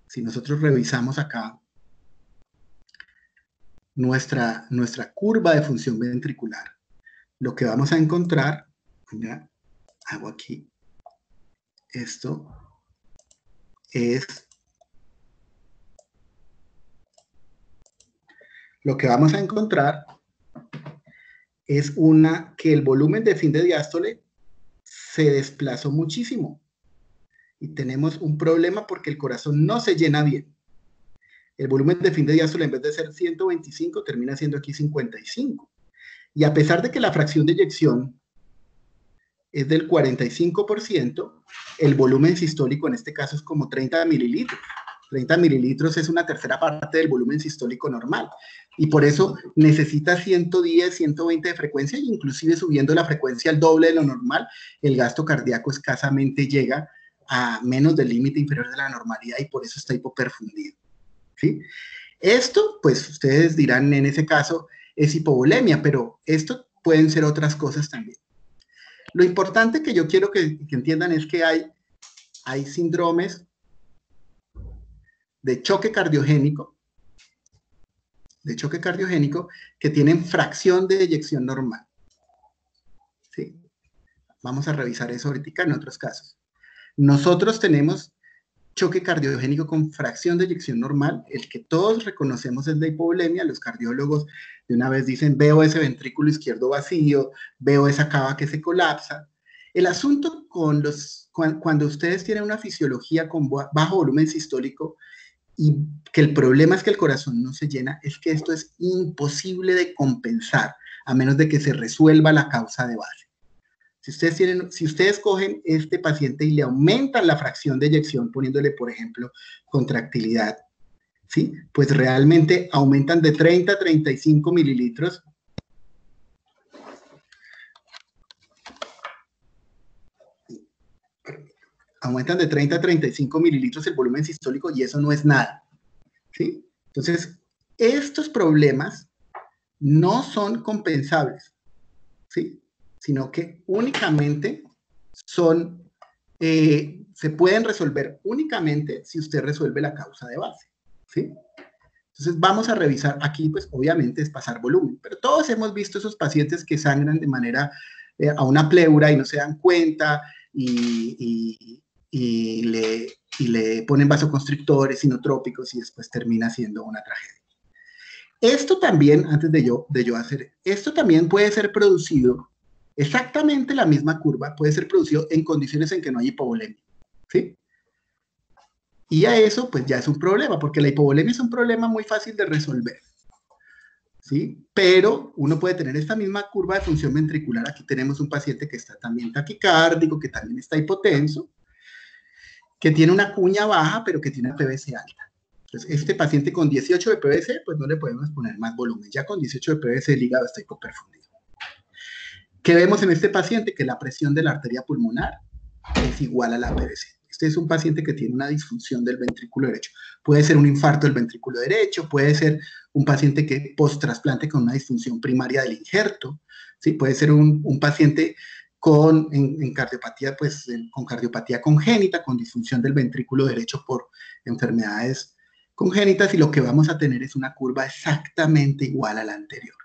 Si nosotros revisamos acá nuestra curva de función ventricular, lo que vamos a encontrar, ya, hago aquí, esto es, lo que vamos a encontrar es que el volumen de fin de diástole se desplazó muchísimo y tenemos un problema porque el corazón no se llena bien. El volumen de fin de diástole en vez de ser 125 termina siendo aquí 55. Y a pesar de que la fracción de eyección es del 45%, el volumen sistólico en este caso es como 30 mililitros. 30 mililitros es una tercera parte del volumen sistólico normal. Y por eso necesita 110, 120 de frecuencia, e inclusive subiendo la frecuencia al doble de lo normal, el gasto cardíaco escasamente llega a menos del límite inferior de la normalidad y por eso está hipoperfundido. ¿Sí? Esto, pues ustedes dirán en ese caso, es hipovolemia, pero esto pueden ser otras cosas también. Lo importante que yo quiero que entiendan es que hay síndromes de choque cardiogénico que tienen fracción de eyección normal. ¿Sí? Vamos a revisar eso ahorita en otros casos. Nosotros tenemos choque cardiogénico con fracción de eyección normal, el que todos reconocemos es la hipovolemia. Los cardiólogos de una vez dicen, veo ese ventrículo izquierdo vacío, veo esa cava que se colapsa. El asunto cuando ustedes tienen una fisiología con bajo volumen sistólico y que el problema es que el corazón no se llena, es que esto es imposible de compensar, a menos de que se resuelva la causa de base. Si ustedes cogen este paciente y le aumentan la fracción de eyección, poniéndole, por ejemplo, contractilidad, ¿sí? Pues realmente aumentan de 30 a 35 mililitros. Aumentan de 30 a 35 mililitros el volumen sistólico y eso no es nada, ¿sí? Entonces, estos problemas no son compensables, ¿sí? Sino que únicamente se pueden resolver únicamente si usted resuelve la causa de base, ¿sí? Entonces vamos a revisar aquí, pues obviamente es pasar volumen, pero todos hemos visto esos pacientes que sangran de manera a una pleura y no se dan cuenta y le ponen vasoconstrictores, inotrópicos y después termina siendo una tragedia. Esto también, antes de yo hacer, esto también puede ser producido, exactamente la misma curva puede ser producido en condiciones en que no hay hipovolemia, ¿sí? Y a eso, pues ya es un problema, porque la hipovolemia es un problema muy fácil de resolver, ¿sí? Pero uno puede tener esta misma curva de función ventricular. Aquí tenemos un paciente que está también taquicárdico, que también está hipotenso, que tiene una cuña baja, pero que tiene una PVC alta. Entonces, este paciente con 18 de PVC, pues no le podemos poner más volumen. Ya con 18 de PVC el hígado está hipoperfundido. ¿Qué vemos en este paciente? Que la presión de la arteria pulmonar es igual a la PVC. Este es un paciente que tiene una disfunción del ventrículo derecho. Puede ser un infarto del ventrículo derecho, puede ser un paciente que post-trasplante con una disfunción primaria del injerto, ¿sí? Puede ser un paciente en cardiopatía, pues con cardiopatía congénita, con disfunción del ventrículo derecho por enfermedades congénitas, y lo que vamos a tener es una curva exactamente igual a la anterior,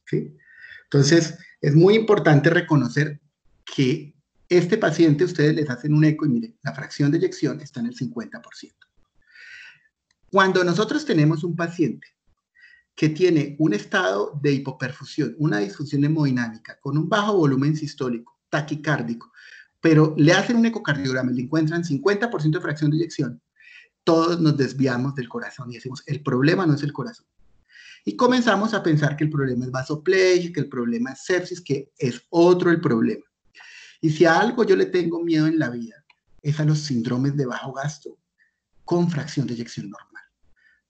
¿sí? Entonces, es muy importante reconocer que este paciente, ustedes les hacen un eco y miren, la fracción de eyección está en el 50%. Cuando nosotros tenemos un paciente que tiene un estado de hipoperfusión, una disfunción hemodinámica, con un bajo volumen sistólico, taquicárdico, pero le hacen un ecocardiograma y le encuentran 50% de fracción de eyección, todos nos desviamos del corazón y decimos, el problema no es el corazón. Y comenzamos a pensar que el problema es vasoplegia, que el problema es sepsis, que es otro el problema. Y si a algo yo le tengo miedo en la vida, es a los síndromes de bajo gasto con fracción de eyección normal.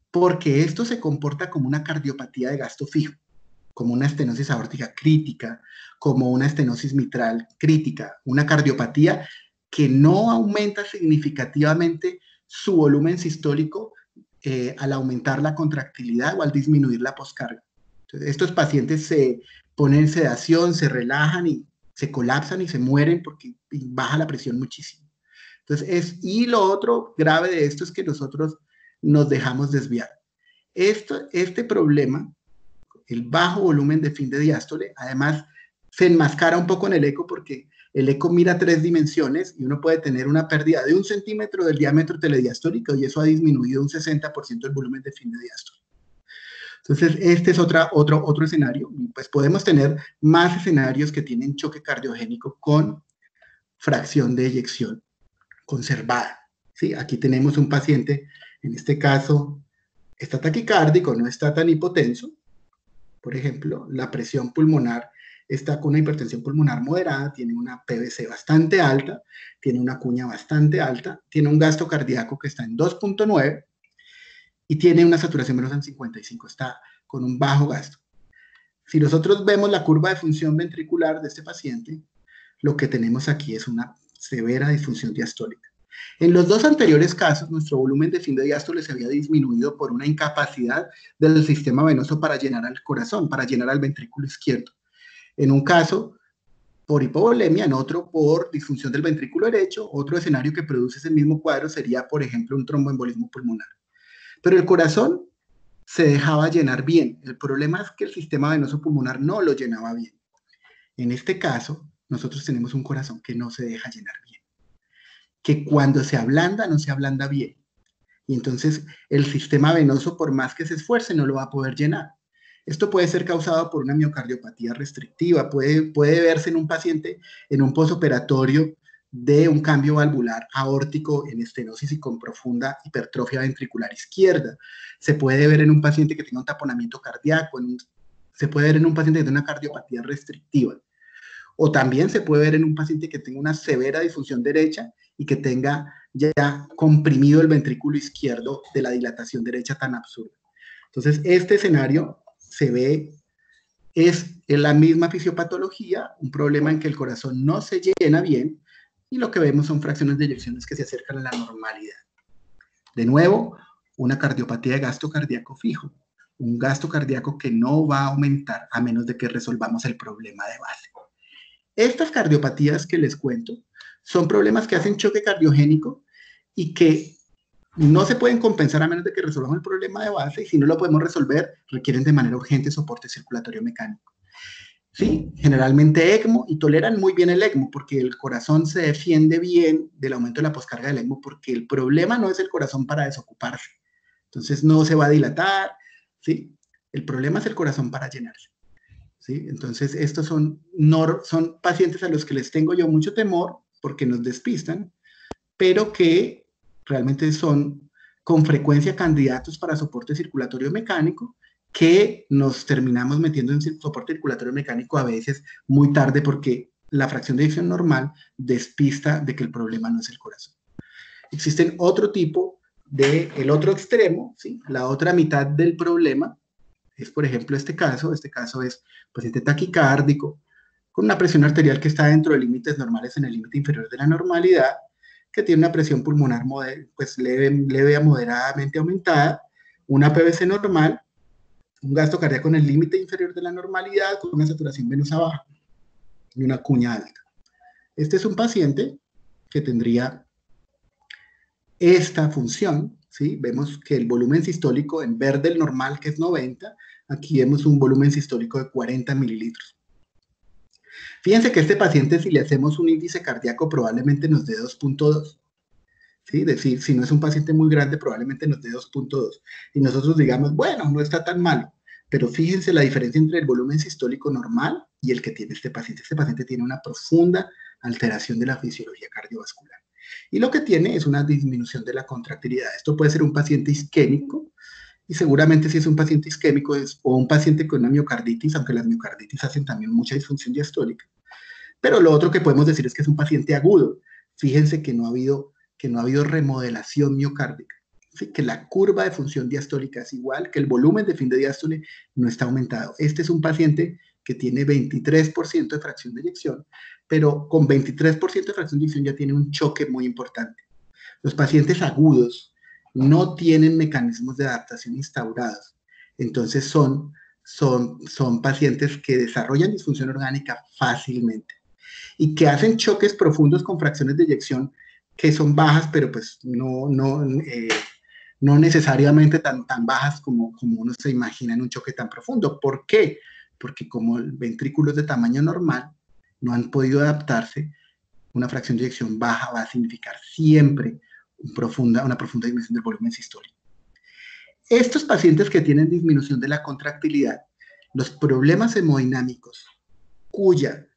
Porque esto se comporta como una cardiopatía de gasto fijo, como una estenosis aórtica crítica, como una estenosis mitral crítica, una cardiopatía que no aumenta significativamente su volumen sistólico al aumentar la contractilidad o al disminuir la poscarga. Entonces, estos pacientes se ponen en sedación, se relajan y se colapsan y se mueren porque baja la presión muchísimo. Entonces, y lo otro grave de esto es que nosotros nos dejamos desviar. Este problema, el bajo volumen de fin de diástole, además se enmascara un poco en el eco porque el eco mira 3 dimensiones y uno puede tener una pérdida de 1 centímetro del diámetro telediastólico y eso ha disminuido un 60% el volumen de fin de diástole. Entonces, este es otro escenario. Pues podemos tener más escenarios que tienen choque cardiogénico con fracción de eyección conservada, ¿sí? Aquí tenemos un paciente, en este caso, está taquicárdico, no está tan hipotenso. Por ejemplo, la presión pulmonar está con una hipertensión pulmonar moderada, tiene una PVC bastante alta, tiene una cuña bastante alta, tiene un gasto cardíaco que está en 2.9 y tiene una saturación venosa en 55, está con un bajo gasto. Si nosotros vemos la curva de función ventricular de este paciente, lo que tenemos aquí es una severa disfunción diastólica. En los 2 anteriores casos, nuestro volumen de fin de diástole se había disminuido por una incapacidad del sistema venoso para llenar al corazón, para llenar al ventrículo izquierdo. En un caso, por hipovolemia, en otro, por disfunción del ventrículo derecho. Otro escenario que produce ese mismo cuadro sería, por ejemplo, un tromboembolismo pulmonar. Pero el corazón se dejaba llenar bien. El problema es que el sistema venoso pulmonar no lo llenaba bien. En este caso, nosotros tenemos un corazón que no se deja llenar bien, que cuando se ablanda, no se ablanda bien. Y entonces el sistema venoso, por más que se esfuerce, no lo va a poder llenar. Esto puede ser causado por una miocardiopatía restrictiva, puede verse en un paciente en un posoperatorio de un cambio valvular aórtico en estenosis y con profunda hipertrofia ventricular izquierda. Se puede ver en un paciente que tenga un taponamiento cardíaco, se puede ver en un paciente que tenga una cardiopatía restrictiva. O también se puede ver en un paciente que tenga una severa disfunción derecha y que tenga ya comprimido el ventrículo izquierdo de la dilatación derecha tan absurda. Entonces, este escenario se ve, es en la misma fisiopatología, un problema en que el corazón no se llena bien y lo que vemos son fracciones de eyecciones que se acercan a la normalidad. De nuevo, una cardiopatía de gasto cardíaco fijo, un gasto cardíaco que no va a aumentar a menos de que resolvamos el problema de base. Estas cardiopatías que les cuento son problemas que hacen choque cardiogénico y que no se pueden compensar a menos de que resolvamos el problema de base, y si no lo podemos resolver, requieren de manera urgente soporte circulatorio mecánico. Sí, generalmente ECMO, y toleran muy bien el ECMO porque el corazón se defiende bien del aumento de la poscarga del ECMO, porque el problema no es el corazón para desocuparse, entonces no se va a dilatar, ¿sí? El problema es el corazón para llenarse, ¿sí? Entonces estos son pacientes a los que les tengo yo mucho temor porque nos despistan, pero que realmente son con frecuencia candidatos para soporte circulatorio mecánico, que nos terminamos metiendo en soporte circulatorio mecánico a veces muy tarde porque la fracción de eyección normal despista de que el problema no es el corazón. Existen otro tipo el otro extremo, ¿sí? La otra mitad del problema es, por ejemplo, este caso es paciente taquicárdico, con una presión arterial que está dentro de límites normales en el límite inferior de la normalidad, que tiene una presión pulmonar pues leve a moderadamente aumentada, una PVC normal, un gasto cardíaco en el límite inferior de la normalidad con una saturación venosa baja y una cuña alta. Este es un paciente que tendría esta función, ¿sí? Vemos que el volumen sistólico en verde el normal, que es 90, aquí vemos un volumen sistólico de 40 mililitros. Fíjense que este paciente, si le hacemos un índice cardíaco, probablemente nos dé 2.2. ¿Sí? Es decir, si no es un paciente muy grande, probablemente nos dé 2.2. Y nosotros digamos, bueno, no está tan malo. Pero fíjense la diferencia entre el volumen sistólico normal y el que tiene este paciente. Este paciente tiene una profunda alteración de la fisiología cardiovascular. Y lo que tiene es una disminución de la contractilidad. Esto puede ser un paciente isquémico, y seguramente si es un paciente isquémico o un paciente con una miocarditis, aunque las miocarditis hacen también mucha disfunción diastólica. Pero lo otro que podemos decir es que es un paciente agudo. Fíjense que no ha habido remodelación miocárdica. ¿Sí? Que la curva de función diastólica es igual, que el volumen de fin de diástole no está aumentado. Este es un paciente que tiene 23% de fracción de eyección, pero con 23% de fracción de eyección ya tiene un choque muy importante. Los pacientes agudos no tienen mecanismos de adaptación instaurados, entonces son pacientes que desarrollan disfunción orgánica fácilmente y que hacen choques profundos con fracciones de eyección que son bajas, pero pues no necesariamente tan bajas como uno se imagina en un choque tan profundo. ¿Por qué? Porque como el ventrículo es de tamaño normal, no han podido adaptarse. Una fracción de eyección baja va a significar siempre una profunda disminución del volumen sistólico. Estos pacientes que tienen disminución de la contractilidad, los problemas hemodinámicos, cuya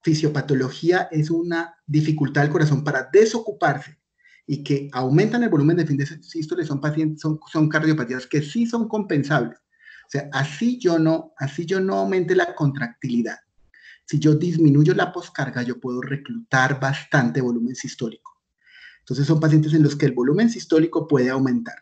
fisiopatología es una dificultad del corazón para desocuparse y que aumentan el volumen de fin de sístole, son cardiopatías que sí son compensables. O sea, así yo no aumente la contractilidad. Si yo disminuyo la poscarga, yo puedo reclutar bastante volumen sistólico. Entonces son pacientes en los que el volumen sistólico puede aumentar,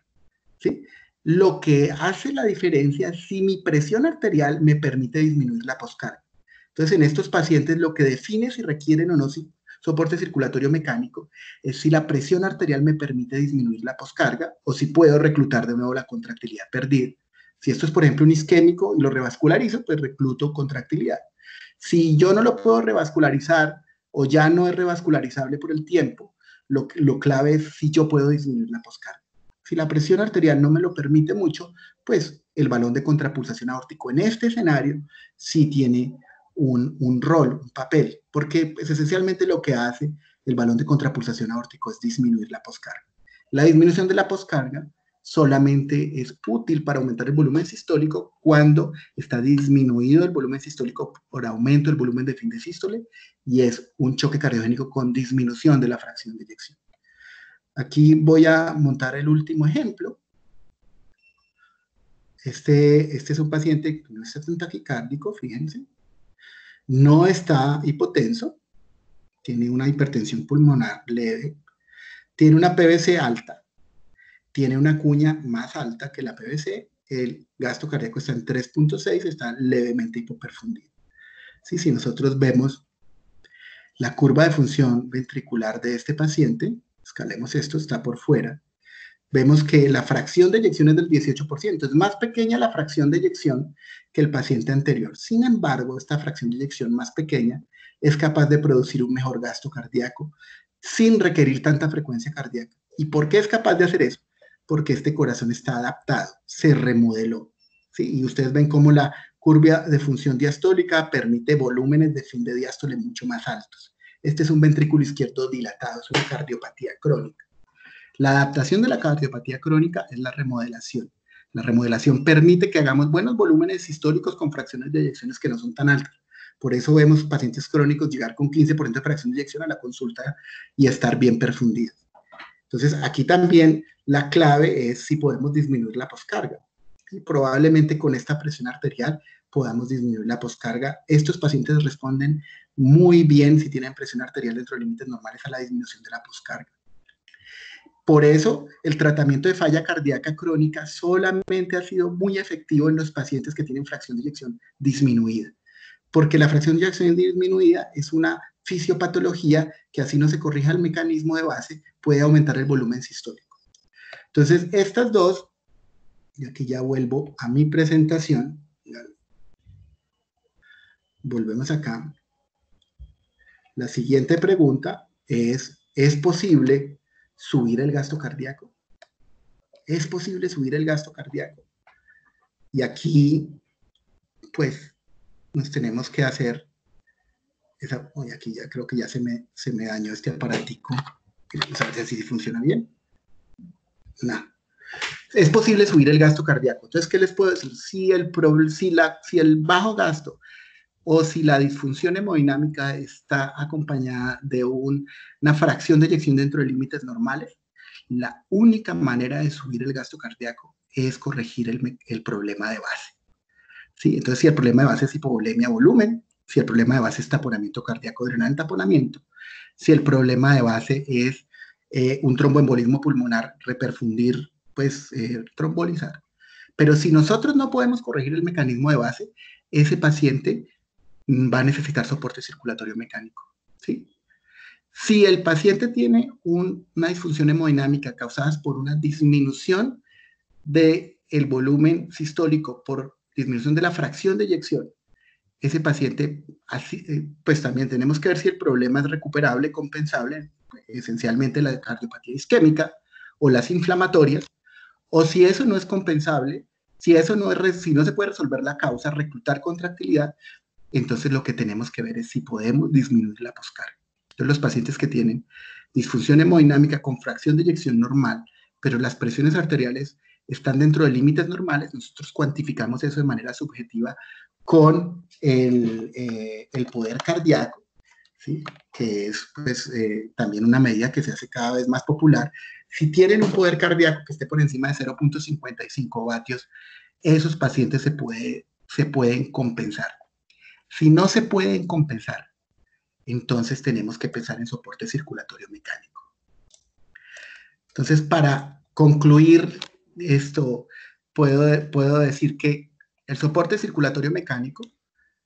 ¿sí? Lo que hace la diferencia es si mi presión arterial me permite disminuir la poscarga. Entonces, en estos pacientes lo que define si requieren o no soporte circulatorio mecánico es si la presión arterial me permite disminuir la poscarga o si puedo reclutar de nuevo la contractilidad perdida. Si esto es, por ejemplo, un isquémico y lo revascularizo, pues recluto contractilidad. Si yo no lo puedo revascularizar o ya no es revascularizable por el tiempo, lo clave es si yo puedo disminuir la poscarga. Si la presión arterial no me lo permite mucho, pues el balón de contrapulsación aórtico en este escenario sí tiene un rol, un papel, porque pues, esencialmente lo que hace el balón de contrapulsación aórtico es disminuir la poscarga. La disminución de la poscarga solamente es útil para aumentar el volumen sistólico cuando está disminuido el volumen sistólico por aumento del volumen de fin de sístole y es un choque cardiogénico con disminución de la fracción de eyección. Aquí voy a montar el último ejemplo. Este es un paciente que no está tan taquicárdico, fíjense. No está hipotenso, tiene una hipertensión pulmonar leve, tiene una PVC alta, tiene una cuña más alta que la PVC, el gasto cardíaco está en 3.6, está levemente hipoperfundido. ¿Sí? Si nosotros vemos la curva de función ventricular de este paciente, escalemos esto, está por fuera, vemos que la fracción de eyección es del 18%, es más pequeña la fracción de eyección que el paciente anterior. Sin embargo, esta fracción de eyección más pequeña es capaz de producir un mejor gasto cardíaco sin requerir tanta frecuencia cardíaca. ¿Y por qué es capaz de hacer eso? Porque este corazón está adaptado, se remodeló. ¿Sí? Y ustedes ven cómo la curva de función diastólica permite volúmenes de fin de diástole mucho más altos. Este es un ventrículo izquierdo dilatado, es una cardiopatía crónica. La adaptación de la cardiopatía crónica es la remodelación. La remodelación permite que hagamos buenos volúmenes históricos con fracciones de eyecciones que no son tan altas. Por eso vemos pacientes crónicos llegar con 15% de fracción de eyección a la consulta y estar bien perfundidos. Entonces, aquí también la clave es si podemos disminuir la poscarga. Y probablemente con esta presión arterial podamos disminuir la poscarga. Estos pacientes responden muy bien si tienen presión arterial dentro de límites normales a la disminución de la poscarga. Por eso, el tratamiento de falla cardíaca crónica solamente ha sido muy efectivo en los pacientes que tienen fracción de eyección disminuida, porque la fracción de eyección disminuida es una fisiopatología que así no se corrija el mecanismo de base, puede aumentar el volumen sistólico. Entonces, estas dos, y aquí ya vuelvo a mi presentación, volvemos acá. La siguiente pregunta ¿es posible subir el gasto cardíaco? ¿Es posible subir el gasto cardíaco? Y aquí, pues, nos tenemos que hacer aquí ya creo que ya se me dañó este aparatico. Vamos a ver si funciona bien. No. Es posible subir el gasto cardíaco. Entonces, ¿qué les puedo decir? Si el bajo gasto o si la disfunción hemodinámica está acompañada de una fracción de eyección dentro de límites normales, la única manera de subir el gasto cardíaco es corregir el problema de base. ¿Sí? Entonces, si el problema de base es hipovolemia volumen, si el problema de base es taponamiento cardíaco adrenal en taponamiento, si el problema de base es un tromboembolismo pulmonar, reperfundir, pues trombolizar. Pero si nosotros no podemos corregir el mecanismo de base, ese paciente va a necesitar soporte circulatorio mecánico. ¿Sí? Si el paciente tiene una disfunción hemodinámica causada por una disminución del volumen sistólico por disminución de la fracción de eyección, ese paciente, pues también tenemos que ver si el problema es recuperable, compensable, esencialmente la cardiopatía isquémica o las inflamatorias, o si eso no es compensable, si no se puede resolver la causa, reclutar contractilidad, entonces lo que tenemos que ver es si podemos disminuir la poscarga. Entonces los pacientes que tienen disfunción hemodinámica con fracción de eyección normal, pero las presiones arteriales están dentro de límites normales, nosotros cuantificamos eso de manera subjetiva con el poder cardíaco, ¿sí? Que es pues, también una medida que se hace cada vez más popular. Si tienen un poder cardíaco que esté por encima de 0.55 vatios, esos pacientes se pueden compensar. Si no se pueden compensar, entonces tenemos que pensar en soporte circulatorio mecánico. Entonces, para concluir esto, puedo decir que el soporte circulatorio mecánico,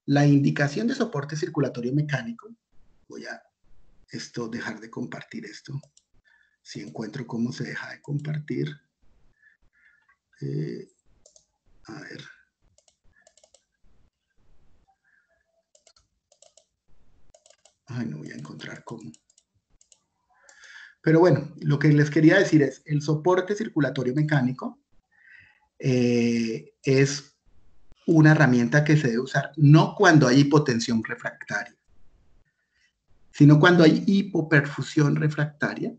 la indicación de soporte circulatorio mecánico, voy a dejar de compartir esto, si encuentro cómo se deja de compartir. A ver. Ay, no voy a encontrar cómo. Pero bueno, lo que les quería decir es, el soporte circulatorio mecánico es una herramienta que se debe usar no cuando hay hipotensión refractaria, sino cuando hay hipoperfusión refractaria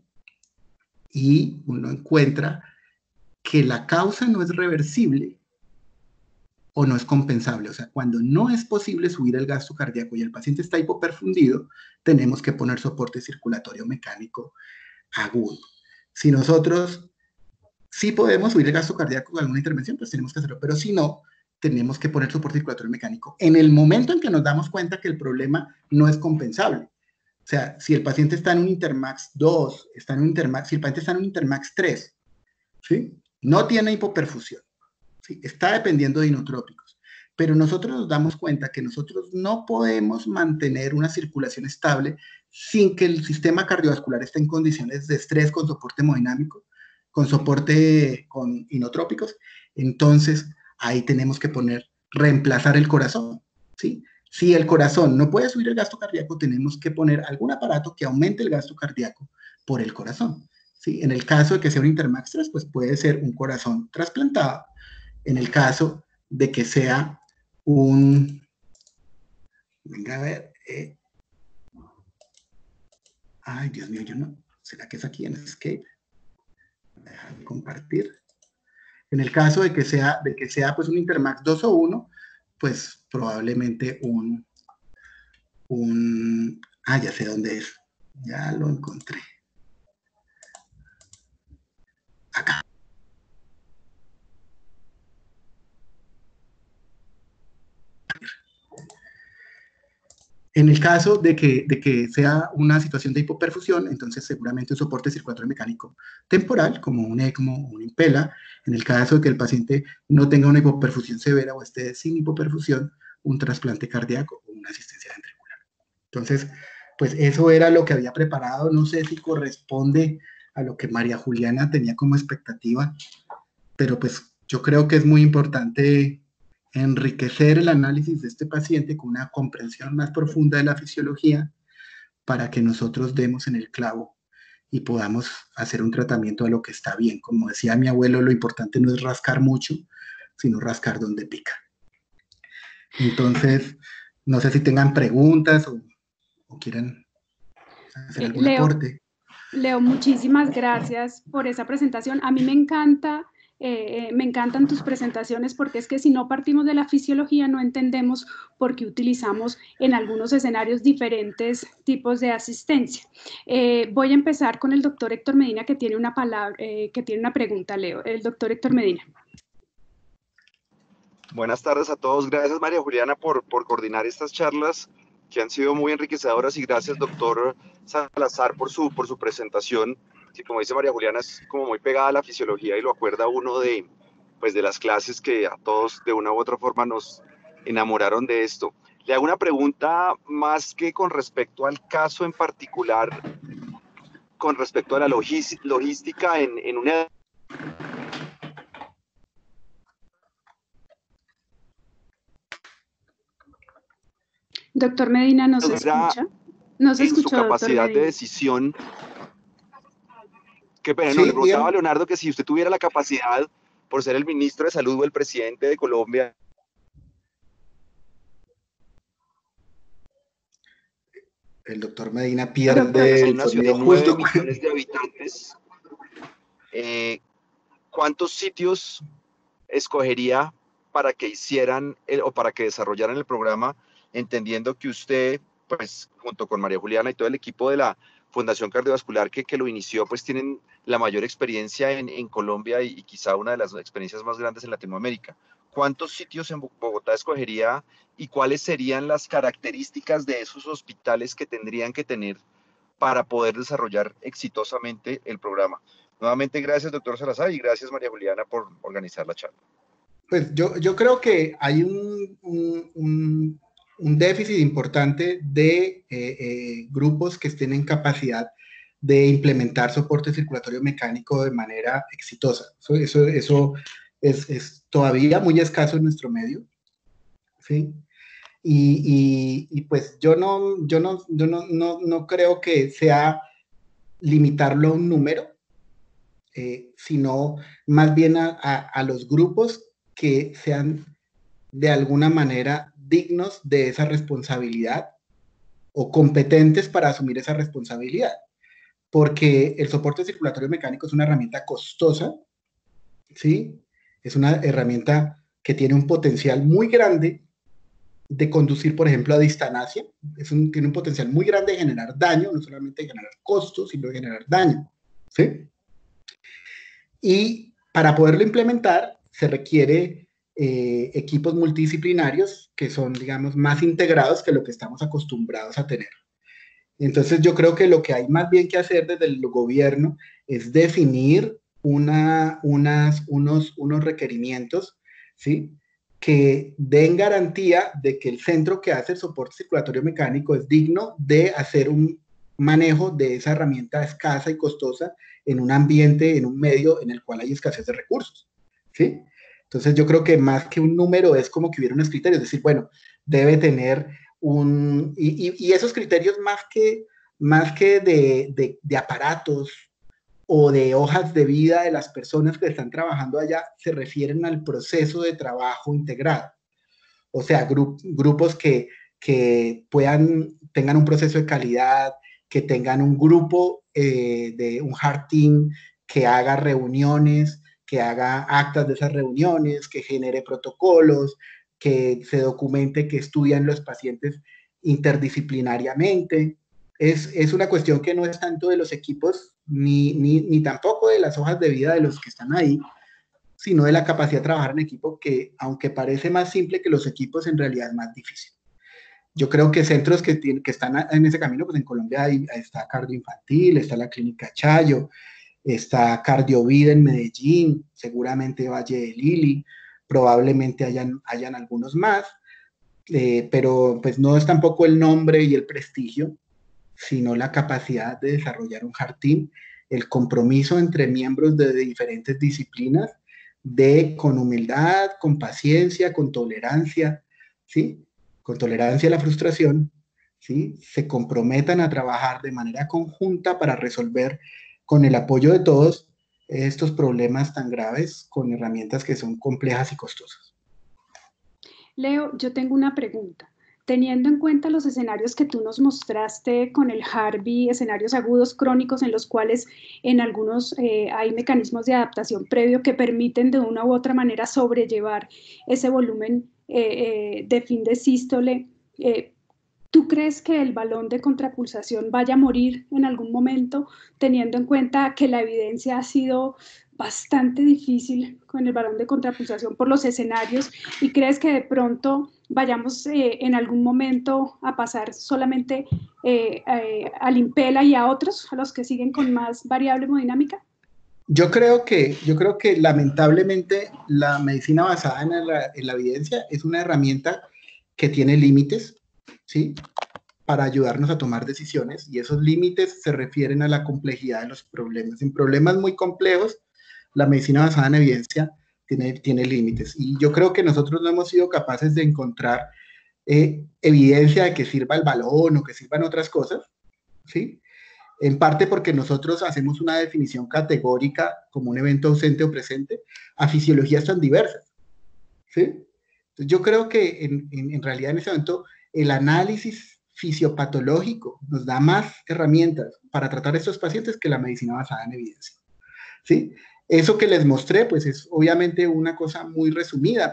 y uno encuentra que la causa no es reversible o no es compensable. O sea, cuando no es posible subir el gasto cardíaco y el paciente está hipoperfundido, tenemos que poner soporte circulatorio mecánico agudo. Si nosotros sí podemos subir el gasto cardíaco con alguna intervención, pues tenemos que hacerlo, pero si no, tenemos que poner soporte circulatorio mecánico en el momento en que nos damos cuenta que el problema no es compensable. O sea, si el paciente está en un Intermax 2, si el paciente está en un Intermax 3, ¿sí? No tiene hipoperfusión, ¿sí? Está dependiendo de inotrópicos, pero nosotros nos damos cuenta que nosotros no podemos mantener una circulación estable sin que el sistema cardiovascular esté en condiciones de estrés con soporte hemodinámico, con soporte con inotrópicos. Entonces, ahí tenemos que reemplazar el corazón, ¿sí? Si el corazón no puede subir el gasto cardíaco, tenemos que poner algún aparato que aumente el gasto cardíaco por el corazón, ¿sí? En el caso de que sea un Intermax 3, pues puede ser un corazón trasplantado. En el caso de que sea venga a ver, ay, Dios mío, yo no, ¿será que es aquí en Escape? Dejar de compartir. En el caso de que sea pues un Intermax 2 o 1, pues probablemente ya sé dónde es, ya lo encontré. Acá. En el caso de que sea una situación de hipoperfusión, entonces seguramente un soporte circulatorio mecánico temporal, como un ECMO o un Impella. En el caso de que el paciente no tenga una hipoperfusión severa o esté sin hipoperfusión, un trasplante cardíaco o una asistencia ventricular. Entonces, pues eso era lo que había preparado. No sé si corresponde a lo que María Juliana tenía como expectativa, pero pues yo creo que es muy importante enriquecer el análisis de este paciente con una comprensión más profunda de la fisiología para que nosotros demos en el clavo y podamos hacer un tratamiento de lo que está bien. Como decía mi abuelo, lo importante no es rascar mucho, sino rascar donde pica. Entonces, no sé si tengan preguntas o quieran hacer algún Leo, aporte. Leo, muchísimas gracias por esa presentación. A mí me encanta, me encantan tus presentaciones porque es que si no partimos de la fisiología no entendemos por qué utilizamos en algunos escenarios diferentes tipos de asistencia. Voy a empezar con el doctor Héctor Medina que tiene una palabra, que tiene una pregunta, Leo. El doctor Héctor Medina. Buenas tardes a todos. Gracias, María Juliana, por coordinar estas charlas que han sido muy enriquecedoras y gracias, doctor Salazar, por su presentación. Sí, como dice María Juliana, es como muy pegada a la fisiología y lo acuerda uno pues de las clases que a todos de una u otra forma nos enamoraron de esto. Le hago una pregunta más que con respecto al caso en particular, con respecto a la logística en una... Doctor Medina, ¿no se escucha? No se en su escuchó, doctor capacidad Medina. de decisión. Qué pena, Sí, no, le preguntaba bien. a Leonardo que si usted tuviera la capacidad, por ser el ministro de Salud o el presidente de Colombia, El doctor Medina en pierde el una ciudad sonido de 9 justo. millones de habitantes, ¿cuántos sitios escogería para que hicieran o para que desarrollaran el programa, entendiendo que usted, pues, junto con María Juliana y todo el equipo de la Fundación Cardiovascular que lo inició, pues tienen la mayor experiencia en Colombia y quizá una de las experiencias más grandes en Latinoamérica? ¿Cuántos sitios en Bogotá escogería y cuáles serían las características de esos hospitales que tendrían que tener para poder desarrollar exitosamente el programa? Nuevamente, gracias, doctor Salazar, y gracias, María Juliana, por organizar la charla. Pues yo creo que hay un déficit importante de grupos que estén en capacidad de implementar soporte circulatorio mecánico de manera exitosa. Eso es todavía muy escaso en nuestro medio, ¿sí? Y pues yo no creo que sea limitarlo a un número, sino más bien a los grupos que sean de alguna manera dignos de esa responsabilidad o competentes para asumir esa responsabilidad. Porque el soporte circulatorio mecánico es una herramienta costosa, ¿sí? Es una herramienta que tiene un potencial muy grande de conducir, por ejemplo, a distancia. Tiene un potencial muy grande de generar daño, no solamente de generar costos, sino de generar daño, ¿sí? Y para poderlo implementar se requiere equipos multidisciplinarios que son, digamos, más integrados que lo que estamos acostumbrados a tener. Entonces yo creo que lo que hay más bien que hacer desde el gobierno es definir unos requerimientos, ¿sí? Que den garantía de que el centro que hace el soporte circulatorio mecánico es digno de hacer un manejo de esa herramienta escasa y costosa en un ambiente, en un medio en el cual hay escasez de recursos, ¿sí? Entonces yo creo que más que un número es como que hubiera unos criterios, es decir, bueno, debe tener y esos criterios más que de aparatos o de hojas de vida de las personas que están trabajando allá, se refieren al proceso de trabajo integrado. O sea, grupos que tengan un proceso de calidad, que tengan un grupo de un hard team que haga reuniones, que haga actas de esas reuniones, que genere protocolos, que se documente que estudian los pacientes interdisciplinariamente. Es una cuestión que no es tanto de los equipos ni tampoco de las hojas de vida de los que están ahí, sino de la capacidad de trabajar en equipo que, aunque parece más simple que los equipos, en realidad es más difícil. Yo creo que centros que están en ese camino, pues en Colombia está Cardio Infantil, está la Clínica Chayo, está Cardiovida en Medellín, seguramente Valle de Lili, probablemente hayan algunos más, pero pues no es tampoco el nombre y el prestigio, sino la capacidad de desarrollar un hard team, el compromiso entre miembros de diferentes disciplinas, con humildad, con paciencia, con tolerancia, ¿sí? Con tolerancia a la frustración, ¿sí? Se comprometan a trabajar de manera conjunta para resolver con el apoyo de todos estos problemas tan graves con herramientas que son complejas y costosas. Leo, yo tengo una pregunta. Teniendo en cuenta los escenarios que tú nos mostraste con el Harvey, escenarios agudos crónicos en los cuales en algunos hay mecanismos de adaptación previo que permiten de una u otra manera sobrellevar ese volumen de fin de sístole, ¿tú crees que el balón de contrapulsación vaya a morir en algún momento, teniendo en cuenta que la evidencia ha sido bastante difícil con el balón de contrapulsación por los escenarios? ¿Y crees que de pronto vayamos en algún momento a pasar solamente al Impela y a otros, a los que siguen con más variable hemodinámica? Yo creo que lamentablemente la medicina basada en la evidencia es una herramienta que tiene límites, ¿sí? Para ayudarnos a tomar decisiones, y esos límites se refieren a la complejidad de los problemas. En problemas muy complejos, la medicina basada en evidencia tiene límites, y yo creo que nosotros no hemos sido capaces de encontrar evidencia de que sirva el balón o que sirvan otras cosas, ¿sí? En parte porque nosotros hacemos una definición categórica como un evento ausente o presente a fisiologías tan diversas, ¿sí? Entonces yo creo que en realidad en ese momento el análisis fisiopatológico nos da más herramientas para tratar a estos pacientes que la medicina basada en evidencia, ¿sí? Eso que les mostré, pues es obviamente una cosa muy resumida,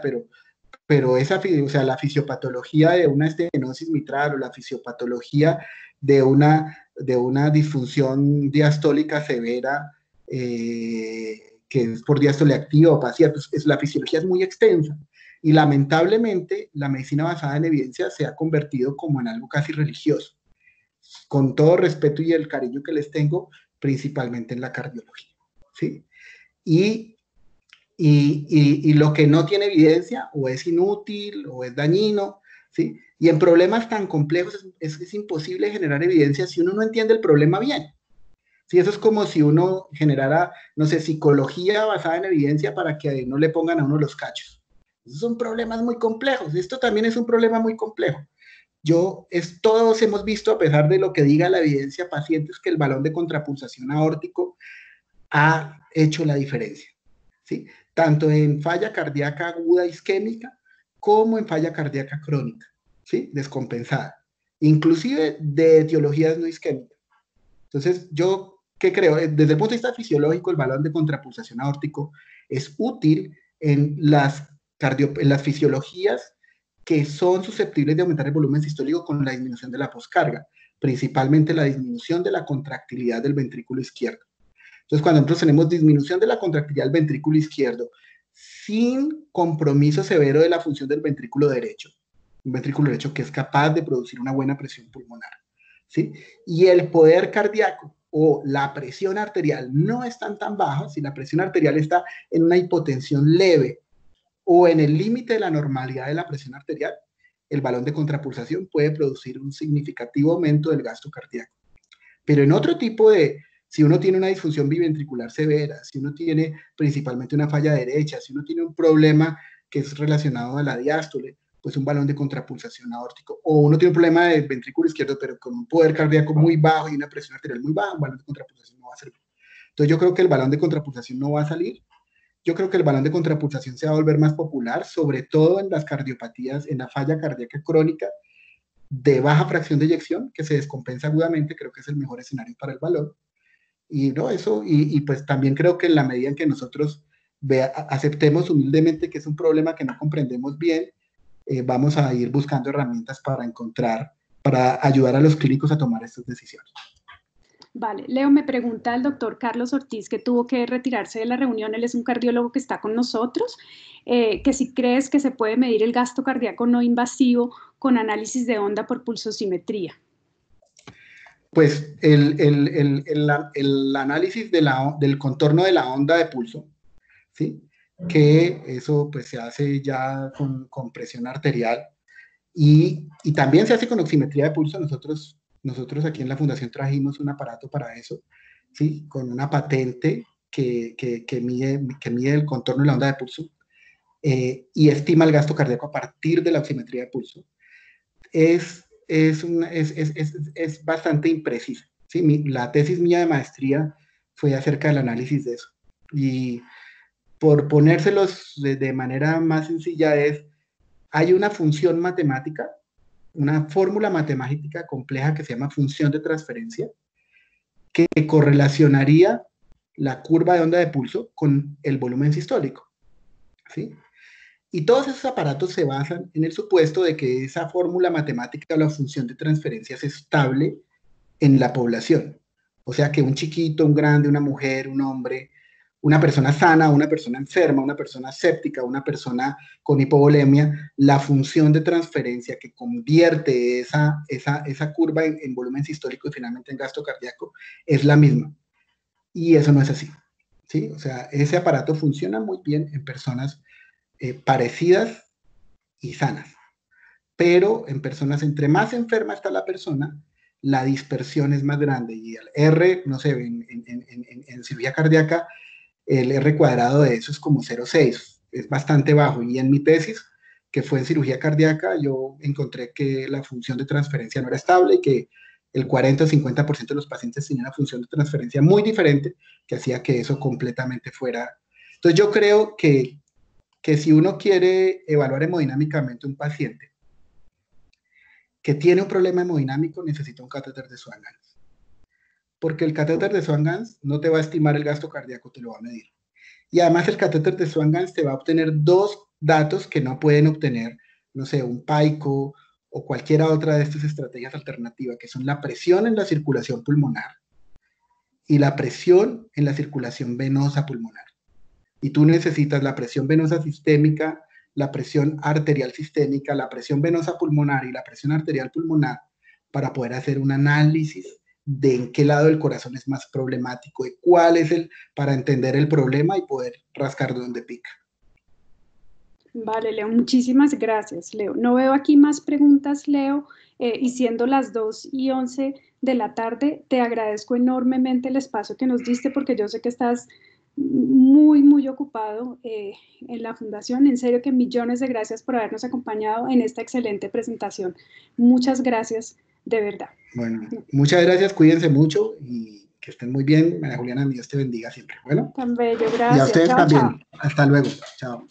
pero esa, o sea, la fisiopatología de una estenosis mitral o la fisiopatología de una disfunción diastólica severa, que es por diástole activa o pasiva, pues la fisiología es muy extensa. Y lamentablemente la medicina basada en evidencia se ha convertido como en algo casi religioso, con todo respeto y el cariño que les tengo, principalmente en la cardiología, ¿sí? Y y lo que no tiene evidencia o es inútil o es dañino, ¿sí? Y en problemas tan complejos es imposible generar evidencia si uno no entiende el problema bien. Sí, eso es como si uno generara, no sé, psicología basada en evidencia para que no le pongan a uno los cachos. Esos son problemas muy complejos. Esto también es un problema muy complejo. Todos hemos visto, a pesar de lo que diga la evidencia, pacientes que el balón de contrapulsación aórtico ha hecho la diferencia, ¿sí? Tanto en falla cardíaca aguda isquémica como en falla cardíaca crónica, ¿sí? Descompensada, inclusive de etiologías no isquémicas. Entonces, yo, ¿qué creo? Desde el punto de vista fisiológico, el balón de contrapulsación aórtico es útil en en las fisiologías que son susceptibles de aumentar el volumen sistólico con la disminución de la poscarga, principalmente la disminución de la contractilidad del ventrículo izquierdo. Entonces, cuando nosotros tenemos disminución de la contractilidad del ventrículo izquierdo sin compromiso severo de la función del ventrículo derecho, un ventrículo derecho que es capaz de producir una buena presión pulmonar, ¿sí? Y el poder cardíaco o la presión arterial no están tan bajas, si la presión arterial está en una hipotensión leve o en el límite de la normalidad de la presión arterial, el balón de contrapulsación puede producir un significativo aumento del gasto cardíaco. Pero en otro tipo si uno tiene una disfunción biventricular severa, si uno tiene principalmente una falla derecha, si uno tiene un problema que es relacionado a la diástole, pues un balón de contrapulsación aórtico, o uno tiene un problema del ventrículo izquierdo, pero con un poder cardíaco muy bajo y una presión arterial muy baja, un balón de contrapulsación no va a servir. Entonces yo creo que el balón de contrapulsación no va a salir. Yo creo que el balón de contrapulsación se va a volver más popular, sobre todo en las cardiopatías, en la falla cardíaca crónica de baja fracción de eyección, que se descompensa agudamente, creo que es el mejor escenario para el balón. Y no, eso, y pues también creo que en la medida en que nosotros aceptemos humildemente que es un problema que no comprendemos bien, vamos a ir buscando herramientas para ayudar a los clínicos a tomar estas decisiones. Vale, Leo, me pregunta el doctor Carlos Ortiz, que tuvo que retirarse de la reunión, él es un cardiólogo que está con nosotros, que si crees que se puede medir el gasto cardíaco no invasivo con análisis de onda por pulsosimetría. Pues el análisis del contorno de la onda de pulso, ¿sí? Que eso pues se hace ya con presión arterial y también se hace con oximetría de pulso. Nosotros aquí en la fundación trajimos un aparato para eso, ¿sí? Con una patente que mide el contorno de la onda de pulso y estima el gasto cardíaco a partir de la oximetría de pulso. es bastante imprecisa. ¿Sí? La tesis mía de maestría fue acerca del análisis de eso. Y por ponérselos de manera más sencilla hay una función matemática, una fórmula matemática compleja que se llama función de transferencia, que correlacionaría la curva de onda de pulso con el volumen sistólico. ¿Sí? Y todos esos aparatos se basan en el supuesto de que esa fórmula matemática o la función de transferencia es estable en la población. O sea que un chiquito, un grande, una mujer, un hombre, una persona sana, una persona enferma, una persona séptica, una persona con hipovolemia, la función de transferencia que convierte esa curva en volumen sistólico y finalmente en gasto cardíaco es la misma. Y eso no es así. ¿Sí? O sea, ese aparato funciona muy bien en personas parecidas y sanas. Pero en personas, entre más enferma está la persona, la dispersión es más grande. Y el R, no sé, en cirugía cardíaca, el R cuadrado de eso es como 0,6, es bastante bajo. Y en mi tesis, que fue en cirugía cardíaca, yo encontré que la función de transferencia no era estable y que el 40 o 50% de los pacientes tenían una función de transferencia muy diferente, que hacía que eso completamente fuera. Entonces yo creo que si uno quiere evaluar hemodinámicamente un paciente que tiene un problema hemodinámico, necesita un catéter de Swan-Ganz. Porque el catéter de Swan-Ganz no te va a estimar el gasto cardíaco, te lo va a medir. Y además el catéter de Swan-Ganz te va a obtener dos datos que no pueden obtener, no sé, un PAICO o cualquiera otra de estas estrategias alternativas, que son la presión en la circulación pulmonar y la presión en la circulación venosa pulmonar. Y tú necesitas la presión venosa sistémica, la presión arterial sistémica, la presión venosa pulmonar y la presión arterial pulmonar para poder hacer un análisis de en qué lado del corazón es más problemático y cuál es para entender el problema y poder rascar de donde pica. Vale, Leo, muchísimas gracias, Leo. No veo aquí más preguntas, Leo, y siendo las 2:11 de la tarde, te agradezco enormemente el espacio que nos diste porque yo sé que estás muy, muy ocupado en la Fundación. En serio que millones de gracias por habernos acompañado en esta excelente presentación. Muchas gracias, de verdad. Bueno, muchas gracias, cuídense mucho y que estén muy bien. María Juliana, Dios te bendiga siempre. Bueno, tan bello, gracias. Y a ustedes Chao, también. chao. Hasta luego. Chao.